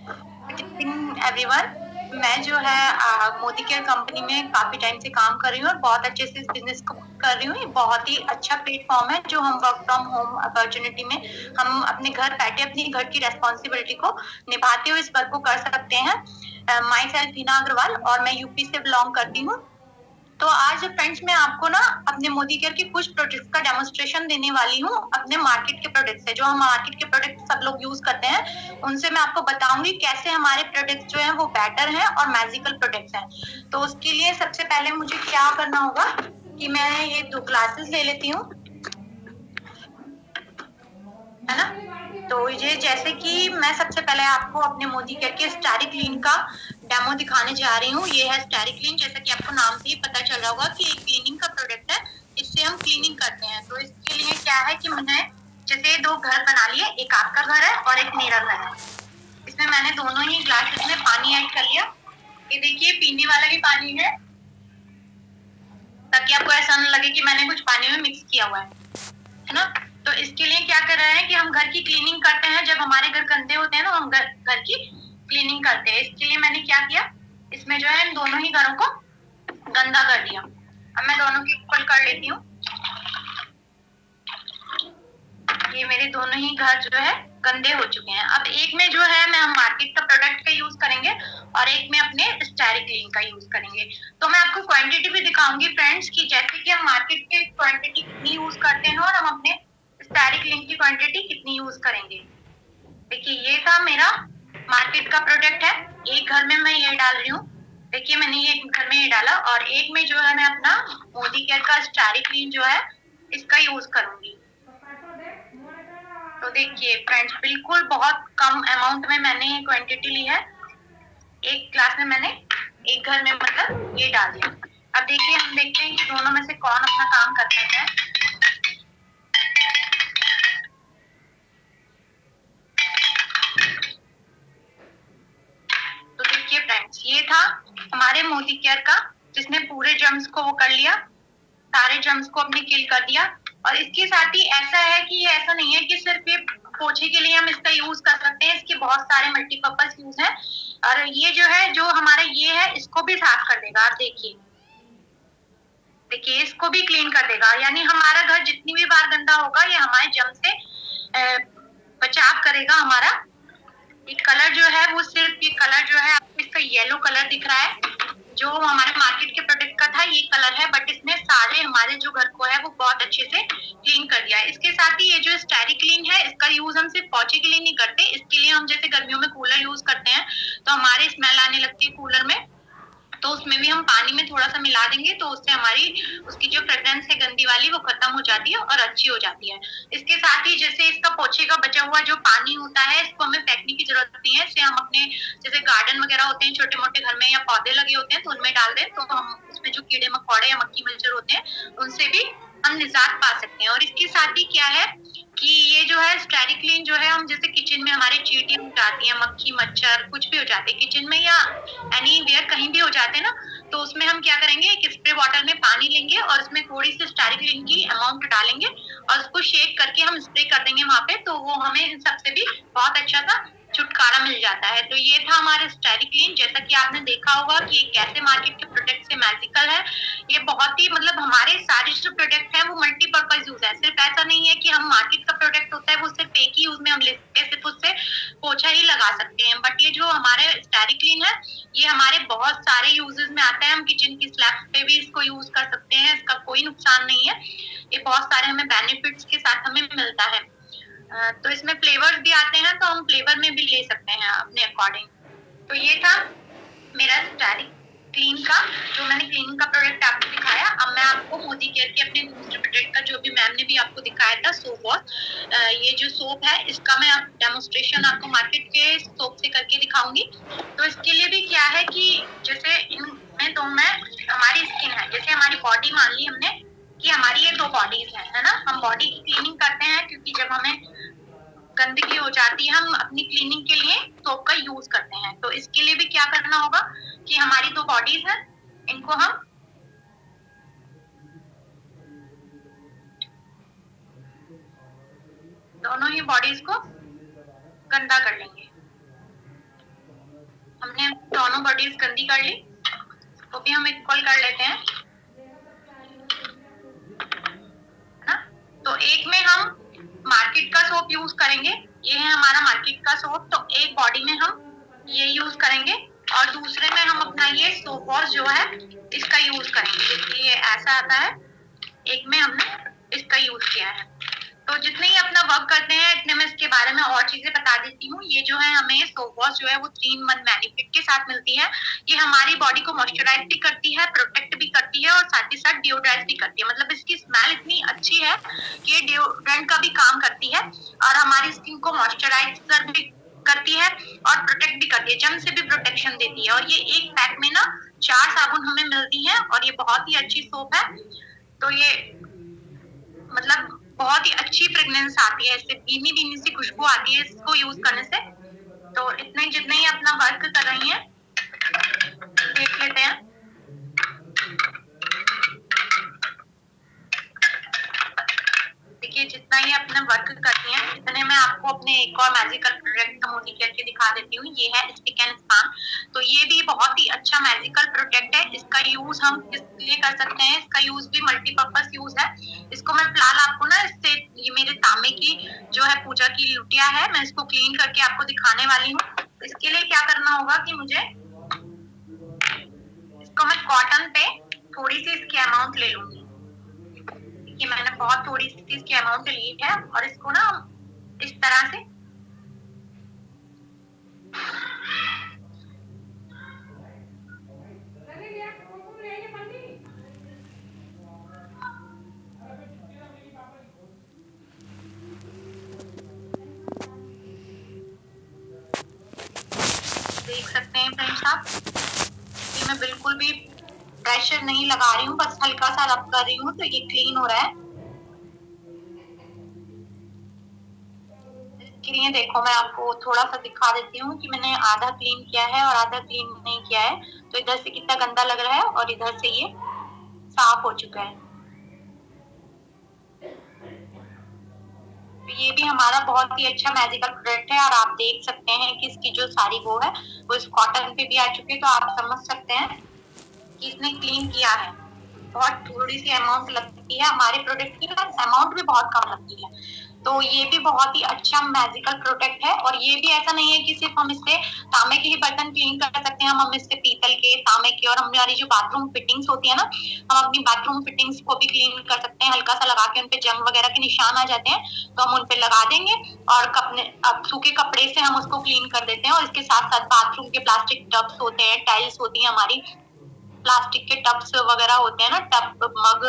Good evening everyone. मैं जो है मोदी केयर कंपनी में काफी टाइम से काम कर रही हूँ और बहुत अच्छे से इस बिजनेस को कर रही हूँ। ये बहुत ही अच्छा प्लेटफॉर्म है जो हम वर्क फ्रॉम होम अपॉर्चुनिटी में हम अपने घर बैठे अपनी घर की रेस्पॉन्सिबिलिटी को निभाते हुए इस वर्क को कर सकते हैं। माई सेल्फ हिना अग्रवाल और मैं यूपी से बिलोंग करती हूँ। तो आज फ्रेंड्स मैं आपको ना अपने मोदी केयर की कुछ प्रोडक्ट्स का डेमोन्स्ट्रेशन देने वाली हूँ। अपने मार्केट के प्रोडक्ट्स है, जो हम मार्केट के प्रोडक्ट सब लोग यूज करते हैं, उनसे मैं आपको बताऊंगी कैसे हमारे प्रोडक्ट्स जो है वो बेटर हैं और मैजिकल प्रोडक्ट्स हैं। तो उसके लिए सबसे पहले मुझे क्या करना होगा कि मैं ये 2 ग्लासेस ले लेती हूँ, है ना। तो ये जैसे कि मैं सबसे पहले आपको अपने मोदी केयर के स्टारी क्लीन का डेमो दिखाने जा रही हूँ। ये है स्टारी क्लीन, जैसा कि आपको नाम से ही पता चल रहा होगा कि एक क्लीनिंग का प्रोडक्ट है, इससे हम क्लीनिंग करते हैं। तो इसके लिए क्या है कि मैंने जैसे 2 घर बना लिए, एक आपका घर है और एक मेरा घर है। इसमें मैंने दोनों ही ग्लासेस में पानी ऐड कर लिया। ये देखिए पीने वाला भी पानी है, ताकि आपको ऐसा न लगे कि मैंने कुछ पानी में मिक्स किया हुआ है ना। तो इसके लिए क्या कर रहे हैं कि हम घर की क्लीनिंग करते हैं। जब हमारे घर गंदे होते हैं ना, हम घर की क्लीनिंग करते हैं। इसके लिए मैंने क्या किया, इसमें जो है दोनों ही घरों को गंदा कर दिया। अब मैं दोनों की इक्वल कर लेती हूँ। ये मेरे दोनों ही घर जो है गंदे हो चुके हैं। अब एक में जो है मैं हम मार्केट का प्रोडक्ट का यूज करेंगे और एक में अपने स्टारी क्लीन का यूज करेंगे। तो मैं आपको क्वांटिटी भी दिखाऊंगी फ्रेंड्स की, जैसे कि हम मार्केट की क्वांटिटी कितनी यूज करते हैं और हम अपने स्टारी क्लीन की क्वांटिटी कितनी यूज करेंगे। देखिए ये था मेरा मार्केट का प्रोडक्ट है, एक घर में मैं ये डाल रही हूँ। देखिए मैंने ये घर में ये डाला और एक में जो है मैं अपना मोदी केयर का स्टारी क्लीन जो है इसका यूज करूंगी। तो देखिए फ्रेंड्स, बिल्कुल बहुत कम अमाउंट में मैंने ये क्वांटिटी ली है। एक ग्लास में मैंने एक घर में मतलब ये डाल दिया। अब देखिए हम देखते हैं कि दोनों में से कौन अपना काम करता है। तो देखिए फ्रेंड्स, ये था हमारे मोदी केयर का, जिसने पूरे जर्म्स को वो कर लिया, सारे जर्म्स को अपने किल कर दिया। और इसके साथ ही ऐसा है कि ये ऐसा नहीं है कि सिर्फ ये पोछे के लिए हम इसका यूज कर सकते हैं, इसके बहुत सारे मल्टीपर्पज यूज हैं। और ये जो है, जो हमारा ये है, इसको भी साफ कर देगा। आप देखिए, देखिए इसको भी क्लीन कर देगा। यानी हमारा घर जितनी भी बार गंदा होगा, ये हमारे जर्म से बचाव करेगा हमारा। ये कलर जो है वो सिर्फ, ये कलर जो है आपको इसका येलो कलर दिख रहा है, जो हमारे मार्केट के प्रोडक्ट का था ये कलर है, बट इसने सारे हमारे जो घर को है वो बहुत अच्छे से क्लीन कर दिया है। इसके साथ ही ये जो स्टारी क्लीन है, इसका यूज हम सिर्फ पोछे के लिए नहीं करते, इसके लिए हम जैसे गर्मियों में कूलर यूज करते हैं तो हमारे स्मेल आने लगती है कूलर में, तो उसमें भी हम पानी में थोड़ा सा मिला देंगे तो उससे हमारी उसकी जो फ्रेग्रेंस है गंदी वाली वो खत्म हो जाती है और अच्छी हो जाती है। इसके साथ ही जैसे इसका पोछे का बचा हुआ जो पानी होता है, इसको हमें फेंकने की जरूरत नहीं है। इससे हम अपने जैसे गार्डन वगैरह होते हैं छोटे मोटे घर में, या पौधे लगे होते हैं तो उनमें डाल दें, तो हम उसमें जो कीड़े मकोड़े या मक्खी मच्छर होते हैं उनसे भी हम निजात पा सकते हैं। और इसके साथ ही क्या है कि ये जो है स्टारी क्लीन जो है, हम जैसे किचन में हमारे चींटियां हो जाती हैं, मक्खी मच्छर कुछ भी हो जाते हैं किचन में या एनीवेयर कहीं भी हो जाते हैं ना, तो उसमें हम क्या करेंगे, एक स्प्रे बॉटल में पानी लेंगे और उसमें थोड़ी सी स्टारी क्लीन की अमाउंट डालेंगे और उसको शेक करके हम स्प्रे कर देंगे वहां पे, तो वो हमें इन सबसे भी बहुत अच्छा सा छुटकारा मिल जाता है। तो ये था हमारा स्टारी क्लीन। जैसा कि आपने देखा होगा कि ये कैसे मार्केट के प्रोडक्ट से मैजिकल है। ये बहुत ही मतलब हमारे सारे जो प्रोडक्ट हैं वो मल्टीपर्पज यूज है। सिर्फ ऐसा नहीं है कि हम मार्केट का प्रोडक्ट होता है वो सिर्फ एक ही यूज में हम लेते हैं, सिर्फ उससे पोछा ही लगा सकते हैं, बट ये जो हमारे स्टारी क्लीन है ये हमारे बहुत सारे यूजेस में आता है। हम किचन की स्लैब पे भी इसको यूज कर सकते हैं, इसका कोई नुकसान नहीं है। ये बहुत सारे हमें बेनिफिट्स के साथ हमें मिलता है। तो इसमें फ्लेवर्स भी आते हैं, तो हम फ्लेवर में भी ले सकते हैं अपने अकॉर्डिंग। तो ये था मेरा स्टारी क्लीन का, जो मैंने क्लीनिंग का प्रोडक्ट आपको दिखाया। अब मैं आपको मोदी केयर के अपने दूसरे प्रोडक्ट का, जो भी मैम ने भी आपको दिखाया था, सोप वॉश, ये जो सोप है इसका मैं आप डेमोन्स्ट्रेशन आपको मार्केट के सोप से करके दिखाऊंगी। तो इसके लिए भी क्या है कि जैसे इनमें तो मैं हमारी स्किन है, जैसे हमारी बॉडी मान ली हमने कि हमारी ये 2 बॉडीज है ना, हम बॉडी की क्लीनिंग करते हैं क्योंकि जब हमें
गंदगी हो जाती है, हम अपनी क्लीनिंग के लिए सोप का यूज करते हैं। तो इसके लिए भी क्या करना होगा कि हमारी दो बॉडीज हैं, इनको हम दोनों ही बॉडीज को गंदा कर लेंगे। हमने दोनों बॉडीज गंदी कर ली, तो भी हम इक्वल कर लेते हैं, है ना। तो एक में हम मार्केट का सोप यूज करेंगे, ये है हमारा मार्केट का सोप, तो एक बॉडी में हम ये यूज करेंगे और दूसरे में हम अपना ये सोप वॉश जो है इसका यूज करेंगे। देखिए ये ऐसा आता है, एक में हमने इसका यूज किया है। तो जितने ही अपना वर्क करते हैं इतने में इसके बारे में और चीजें बता देती हूँ। ये जो है हमें सोप वॉश जो है वो 3-in-1 बेनिफिट के साथ मिलती है। ये हमारी बॉडी को मॉइस्चराइज भी करती है, प्रोटेक्ट भी करती है और साथ ही साथ डिओड्राइज भी करती है। मतलब इसकी स्मेल इतनी अच्छी है कि ये डिओड्रेंट का भी काम करती है और हमारी स्किन को मॉइस्चराइज भी करती है और प्रोटेक्ट भी करती है, जम से भी प्रोटेक्शन देती है। और ये एक पैक में ना 4 साबुन हमें मिलती है और ये बहुत ही अच्छी सोप है। तो ये मतलब बहुत ही अच्छी फ्रेग्रेंस आती है इससे, भीनी भीनी सी खुशबू आती है इसको यूज करने से। तो इतने जितने ही अपना वर्क कर रही हैं देख लेते हैं। देखिए जितना ही अपना वर्क करती हैं इतने में आपको अपने एक और मैजिकल प्रोडक्ट मोदी केयर के दिखा देती हूँ। ये है स्टिक एंड स्पान। तो ये भी बहुत ही अच्छा मैजिकल प्रोडक्ट है। इसका यूज हम किस लिए कर सकते हैं, इसका यूज भी मल्टीपर्पज यूज है। इसको मैं फिलहाल आपको ना इससे, ये मेरे तांबे की जो है पूजा की लुटिया है, मैं इसको क्लीन करके आपको दिखाने वाली हूँ। इसके लिए क्या करना होगा कि मुझे इसको मैं कॉटन पे थोड़ी सी इसकी अमाउंट ले लूंगी कि मैंने बहुत थोड़ी सी इसकी अमाउंट ली है और इसको ना इस तरह से देख सकते हैं फ्रेंड्स आप, ये मैं बिल्कुल भी प्रेशर नहीं लगा रही हूँ, बस हल्का सा रब कर रही हूँ तो ये क्लीन हो रहा है। इसके लिए देखो मैं आपको थोड़ा सा दिखा देती हूँ कि मैंने आधा क्लीन किया है और आधा क्लीन नहीं किया है। तो इधर से कितना गंदा लग रहा है और इधर से ये साफ हो चुका है। तो ये भी हमारा बहुत ही अच्छा मैजिकल प्रोडक्ट है और आप देख सकते हैं कि इसकी जो सारी वो है वो इस कॉटन पे भी आ चुकी है। तो आप समझ सकते हैं कि इसने क्लीन किया है। बहुत थोड़ी सी अमाउंट लगती है, हमारे प्रोडक्ट की अमाउंट भी बहुत कम लगती है। तो ये भी बहुत ही अच्छा मैजिकल प्रोडक्ट है। और ये भी ऐसा नहीं है कि सिर्फ हम इससे तांबे के ही बर्तन क्लीन कर सकते हैं, हम इससे पीतल के, तांबे के और हमारी जो बाथरूम फिटिंग्स होती है ना, हम अपनी बाथरूम फिटिंग्स को भी क्लीन कर सकते हैं। हल्का सा लगा के उनपे जंग वगैरह के निशान आ जाते हैं तो हम उनपे लगा देंगे और अब सूखे कपड़े से हम उसको क्लीन कर देते हैं। और इसके साथ साथ बाथरूम के प्लास्टिक टब्स होते हैं, टाइल्स होती है हमारी, प्लास्टिक के टब्स वगैरह होते हैं ना, टब, मग,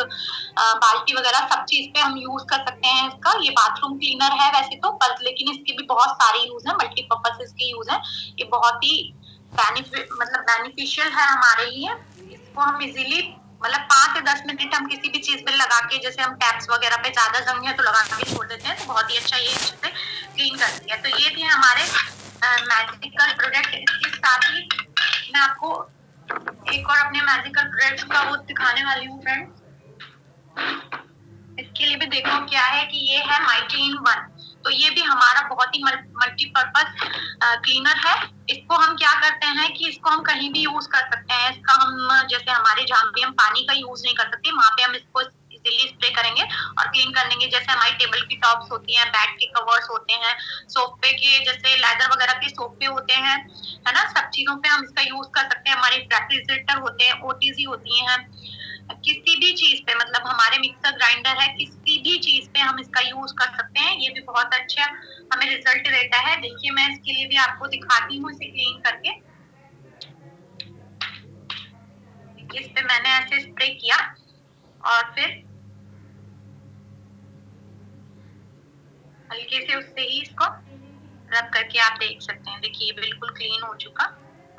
बाल्टी वगैरह सब चीज पे हम यूज कर सकते हैं इसका। ये बाथरूम क्लीनर है वैसे तो, पर लेकिन इसके भी बहुत सारे यूज है, मल्टीपर्पज इसके यूज है। ये बहुत ही बेनिफिशियल है हमारे लिए। इसको हम इजीली मतलब 5 से 10 मिनट हम किसी भी चीज में लगा के, जैसे हम टैप्स वगैरह पे ज्यादा जंग है तो लगा के छोड़ देते हैं, तो बहुत ही अच्छा ये अच्छे से क्लीन करती है। तो ये थे हमारे मैजिकल प्रोडक्ट। इसके साथ ही मैं आपको एक और अपने मैजिकल प्रोडक्ट का वो दिखाने वाली हूँ फ्रेंड्स। इसके लिए भी देखो क्या है कि ये है माइटी इन वन। तो ये भी हमारा बहुत ही मल्टीपर्पज क्लीनर है। इसको हम क्या करते हैं कि इसको हम कहीं भी यूज कर सकते हैं। इसका हम जैसे हमारे जहाँ पे हम पानी का यूज नहीं कर सकते, वहां पे हम इसको इजीली स्प्रे करेंगे और क्लीन कर लेंगे। जैसे हमारी टेबल की टॉप्स होती हैं, बेड के कवर्स होते हैं, सोफे के जैसे लेदर वगैरह के सोफे होते हैं, है ना, सब चीजों पे हम इसका यूज कर सकते हैं। हमारे रेफ्रिजरेटर होते हैं, ओटीजी होती हैं, किसी भी चीज पे, मतलब हमारे मिक्सर ग्राइंडर है, किसी भी चीज पे हम इसका यूज कर सकते हैं। ये भी बहुत अच्छा हमें रिजल्ट देता है। देखिए मैं इसके लिए भी आपको दिखाती हूँ इसे क्लीन करके। इस पे मैंने ऐसे स्प्रे किया और फिर हल्के से उससे ही इसको रब करके आप देख सकते हैं। देखिए ये बिल्कुल क्लीन हो चुका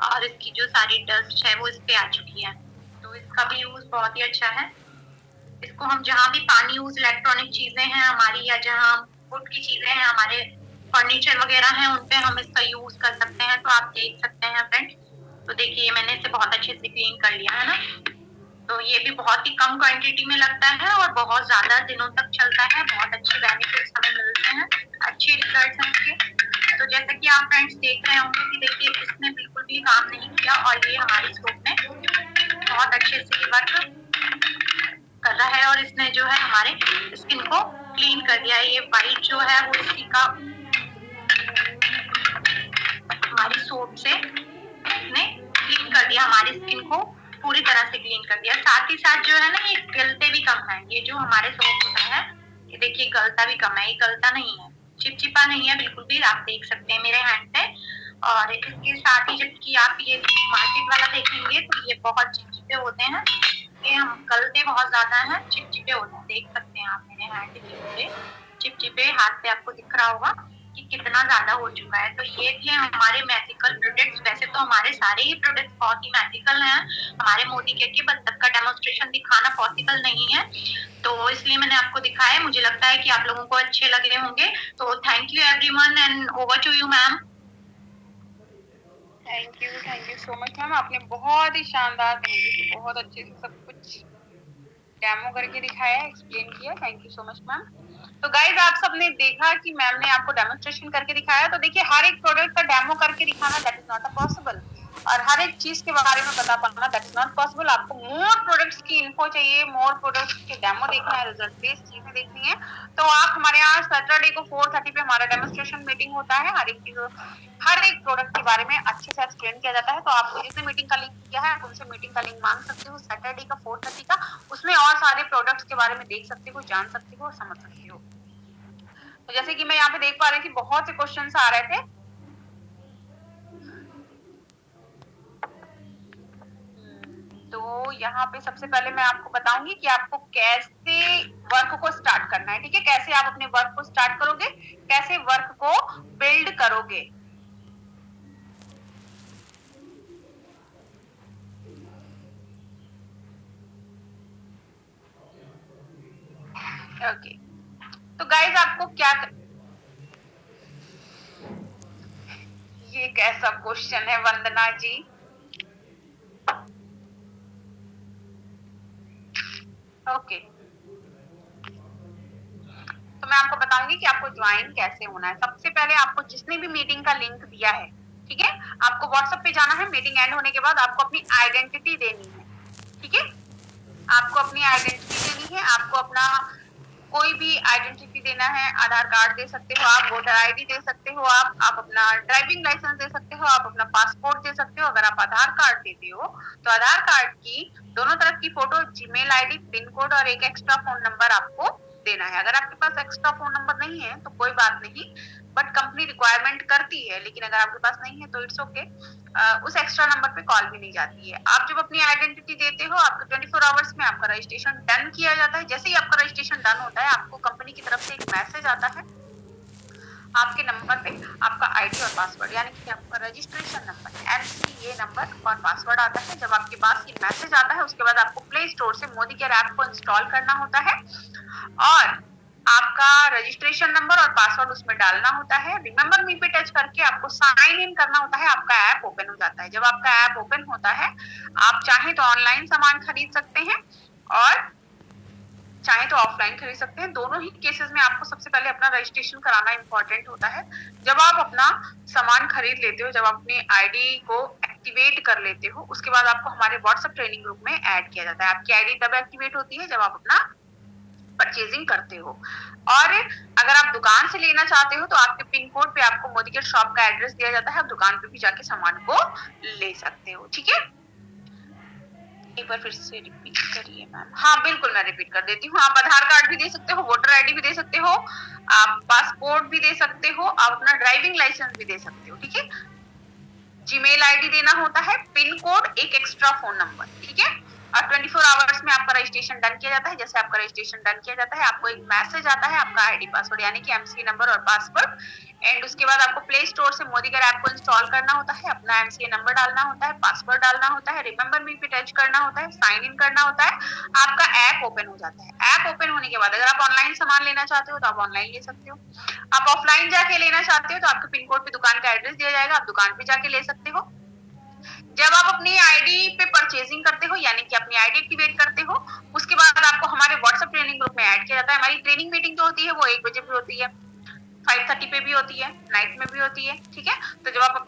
और इसकी जो सारी डस्ट है वो इस पे आ चुकी है। तो इसका भी यूज बहुत ही अच्छा है। इसको हम जहाँ भी पानी यूज, इलेक्ट्रॉनिक चीजें हैं हमारी, या जहाँ फूड की चीजें हैं हमारे फर्नीचर वगैरह है उन पे हम इसका यूज कर सकते हैं। तो आप देख सकते हैं फ्रेंड, तो देखिए मैंने इसे बहुत अच्छे से क्लीन कर लिया है ना। तो ये भी बहुत ही कम क्वांटिटी में लगता है और बहुत ज्यादा दिनों तक चलता है, बहुत अच्छे बेनिफिट्स हमें मिलते हैं, अच्छे रिजल्ट हैं इसके। तो जैसा कि आप फ्रेंड्स देख रहे होंगे कि देखिए इसने बिल्कुल भी काम नहीं किया और ये हमारी सोप में बहुत अच्छे से वर्क कर रहा है और इसने जो है हमारे स्किन को क्लीन कर दिया है। ये वाइट जो है वो इसी का हमारी सोप से ने क्लीन कर दिया, हमारी स्किन को पूरी तरह से क्लीन कर दिया। साथ ही साथ जो है ना ये गलते भी कम है। ये जो हमारे सोप होता है ये देखिए गलता भी कम है, ये गलता नहीं है, चिपचिपा नहीं है बिल्कुल भी। आप देख सकते हैं मेरे हैंड पे। और इसके साथ ही जबकि आप ये मार्केट वाला देखेंगे तो ये बहुत चिपचिपे होते हैं, ये हम गलते बहुत ज्यादा हैं, चिपचिपे होते हैं। देख सकते हैं आप मेरे हैंड के पूरे चिपचिपे, हाथ पे आपको दिख रहा होगा कि कितना ज्यादा हो चुका है। तो ये थे हमारे मैजिकल प्रोडक्ट्स। वैसे तो हमारे सारे ही प्रोडक्ट्स बहुत ही मैजिकल हैं, हमारे मोदी केयर के, बस सबका डेमोन्स्ट्रेशन दिखाना पॉसिबल नहीं है तो इसलिए मैंने आपको दिखाया। मुझे लगता है कि आप लोगों को अच्छे लगे होंगे। तो thank you everyone and over to you ma'am.
Thank you so much ma'am. आपने बहुत ही शानदार तरीके से बहुत अच्छे से सब कुछ डेमो करके दिखाया है, एक्सप्लेन किया। Thank you so much ma'am. तो गाइज आप सबने देखा कि मैम ने आपको डेमोन्स्ट्रेशन करके दिखाया। तो देखिए हर एक प्रोडक्ट का डेमो करके दिखाना that is not a possible, और हर एक चीज के बारे में बता पाना दैट इज नॉट पॉसिबल। आपको मोर प्रोडक्ट्स की इन्फो चाहिए, मोर प्रोडक्ट्स के डेमो देखना है, रिजल्ट बेस्ड चीजें देखनी है, तो आप हमारे यहाँ सैटरडे को 4:30 पे हमारा डेमोन्स्ट्रेशन मीटिंग होता है। हर एक चीज, हर एक प्रोडक्ट के बारे में अच्छे से एक्सप्लेन किया जाता है। तो आपको जिसने मीटिंग का लिंक किया है आप उनसे मीटिंग का लिंक मांग सकते हो सैटरडे का 4:30 का। उसमें और सारे प्रोडक्ट्स के बारे में देख सकते हो, जान सकते हो और समझ सकते हो। तो जैसे कि मैं यहाँ पे देख पा रही थी बहुत से क्वेश्चंस आ रहे थे। तो यहाँ पे सबसे पहले मैं आपको बताऊंगी कि आपको कैसे वर्क को स्टार्ट करना है, ठीक है? कैसे आप अपने वर्क को स्टार्ट करोगे, कैसे वर्क को बिल्ड करोगे। ओके तो गाइज आपको क्या ये कैसा क्वेश्चन है वंदना जी? ओके तो मैं आपको बताऊंगी कि आपको ज्वाइन कैसे होना है। सबसे पहले आपको जिसने भी मीटिंग का लिंक दिया है, ठीक है, आपको व्हाट्सएप पे जाना है। मीटिंग एंड होने के बाद आपको अपनी आइडेंटिटी देनी है, ठीक है? आपको अपनी आइडेंटिटी देनी है। आपको अपना कोई भी आइडेंटिटी देना है, आधार कार्ड दे सकते हो आप, वोटर आईडी दे सकते हो आप अपना ड्राइविंग लाइसेंस दे सकते हो, आप अपना पासपोर्ट दे सकते हो। अगर आप आधार कार्ड देते हो तो आधार कार्ड की दोनों तरफ की photo, Gmail ID, pin code और एक एक्स्ट्रा फोन नंबर आपको देना है। अगर आपके पास एक्स्ट्रा फोन नंबर नहीं है तो कोई बात नहीं, बट कंपनी रिक्वायरमेंट करती है, लेकिन अगर आपके पास नहीं है तो इट्स ओके। उस एक्स्ट्रा नंबर पे कॉल भी नहीं जाती है। आप जब अपनी आइडेंटिटी देते हो आपका 24 आवर्स में आपका रजिस्ट्रेशन डन किया जाता है। जैसे ही आपका रजिस्ट्रेशन डन होता है आपको कंपनी की तरफ से एक मैसेज आता है आपके नंबर पे, आपका आईडी और पासवर्ड, यानी कि आपका रजिस्ट्रेशन नंबर, MCA नंबर और पासवर्ड आता है। जब आपके पास ये मैसेज आता है उसके बाद आपको प्ले स्टोर से मोदी केयर ऐप को इंस्टॉल करना होता है और आपका रजिस्ट्रेशन नंबर और पासवर्ड उसमें डालना होता है। रिमेंबर मी पे टच करके आपको साइन इन करना होता है। आपका ऐप ओपन हो जाता है। जब आपका ऐप ओपन होता है आप चाहे तो ऑनलाइन सामान खरीद सकते हैं और चाहे तो ऑफलाइन खरीद सकते हैं। दोनों ही केसेस में आपको सबसे पहले अपना रजिस्ट्रेशन कराना इंपॉर्टेंट होता है। जब आप अपना सामान खरीद लेते हो, जब अपने आईडी को एक्टिवेट कर लेते हो, उसके बाद आपको हमारे व्हाट्सएप ट्रेनिंग ग्रुप में ऐड किया जाता है। आपकी आईडी तब एक्टिवेट होती है जब आप अपना परचेजिंग करते हो। और अगर आप दुकान से लेना चाहते हो तो आपके पिन कोड पे आपको मोदी केयर शॉप का एड्रेस दिया जाता है। आप दुकान पे भी जाके सामान को ले सकते हो, ठीक है? एक बार फिर से रिपीट करिए मैम। हाँ बिल्कुल मैं रिपीट कर देती हूँ। आप आधार कार्ड भी दे सकते हो, वोटर आईडी भी दे सकते हो, आप पासपोर्ट भी दे सकते हो, आप अपना ड्राइविंग लाइसेंस भी दे सकते हो, ठीक है? जीमेल आईडी देना होता है, पिन कोड, एक एक्स्ट्रा फोन नंबर, ठीक है? और 24 आवर्स में आपका रजिस्ट्रेशन डन किया जाता है। जैसे आपका रजिस्ट्रेशन डन किया जाता है आपको एक मैसेज आता है आपका आईडी पासवर्ड यानी कि MCA नंबर और पासवर्ड एंड उसके बाद आपको प्ले स्टोर से मोदी केयर ऐप को इंस्टॉल करना होता है, अपना एमसीए नंबर डालना होता है, पासवर्ड डालना होता है, रिमेंबर मी पे टच करना होता है, साइन इन करना होता है, आपका ऐप ओपन हो जाता है। ऐप ओपन होने के बाद अगर आप ऑनलाइन सामान लेना चाहते हो तो आप ऑनलाइन ले सकते हो, आप ऑफलाइन जाके लेना चाहते हो तो आपके पिन कोड पे दुकान का एड्रेस दिया जाएगा, आप दुकान पे जाके ले सकते हो। जब आप अपनी आईडी पे परचेजिंग करते हो यानी कि अपनी आईडी एक्टिवेट करते हो, उसके बाद आपको हमारे व्हाट्सएप ट्रेनिंग ग्रुप में ऐड किया जाता है। हमारी ट्रेनिंग मीटिंग जो होती है वो 1 बजे भी होती है, 5:30 पे भी होती है, नाइट में भी होती है, ठीक है। तो जब आप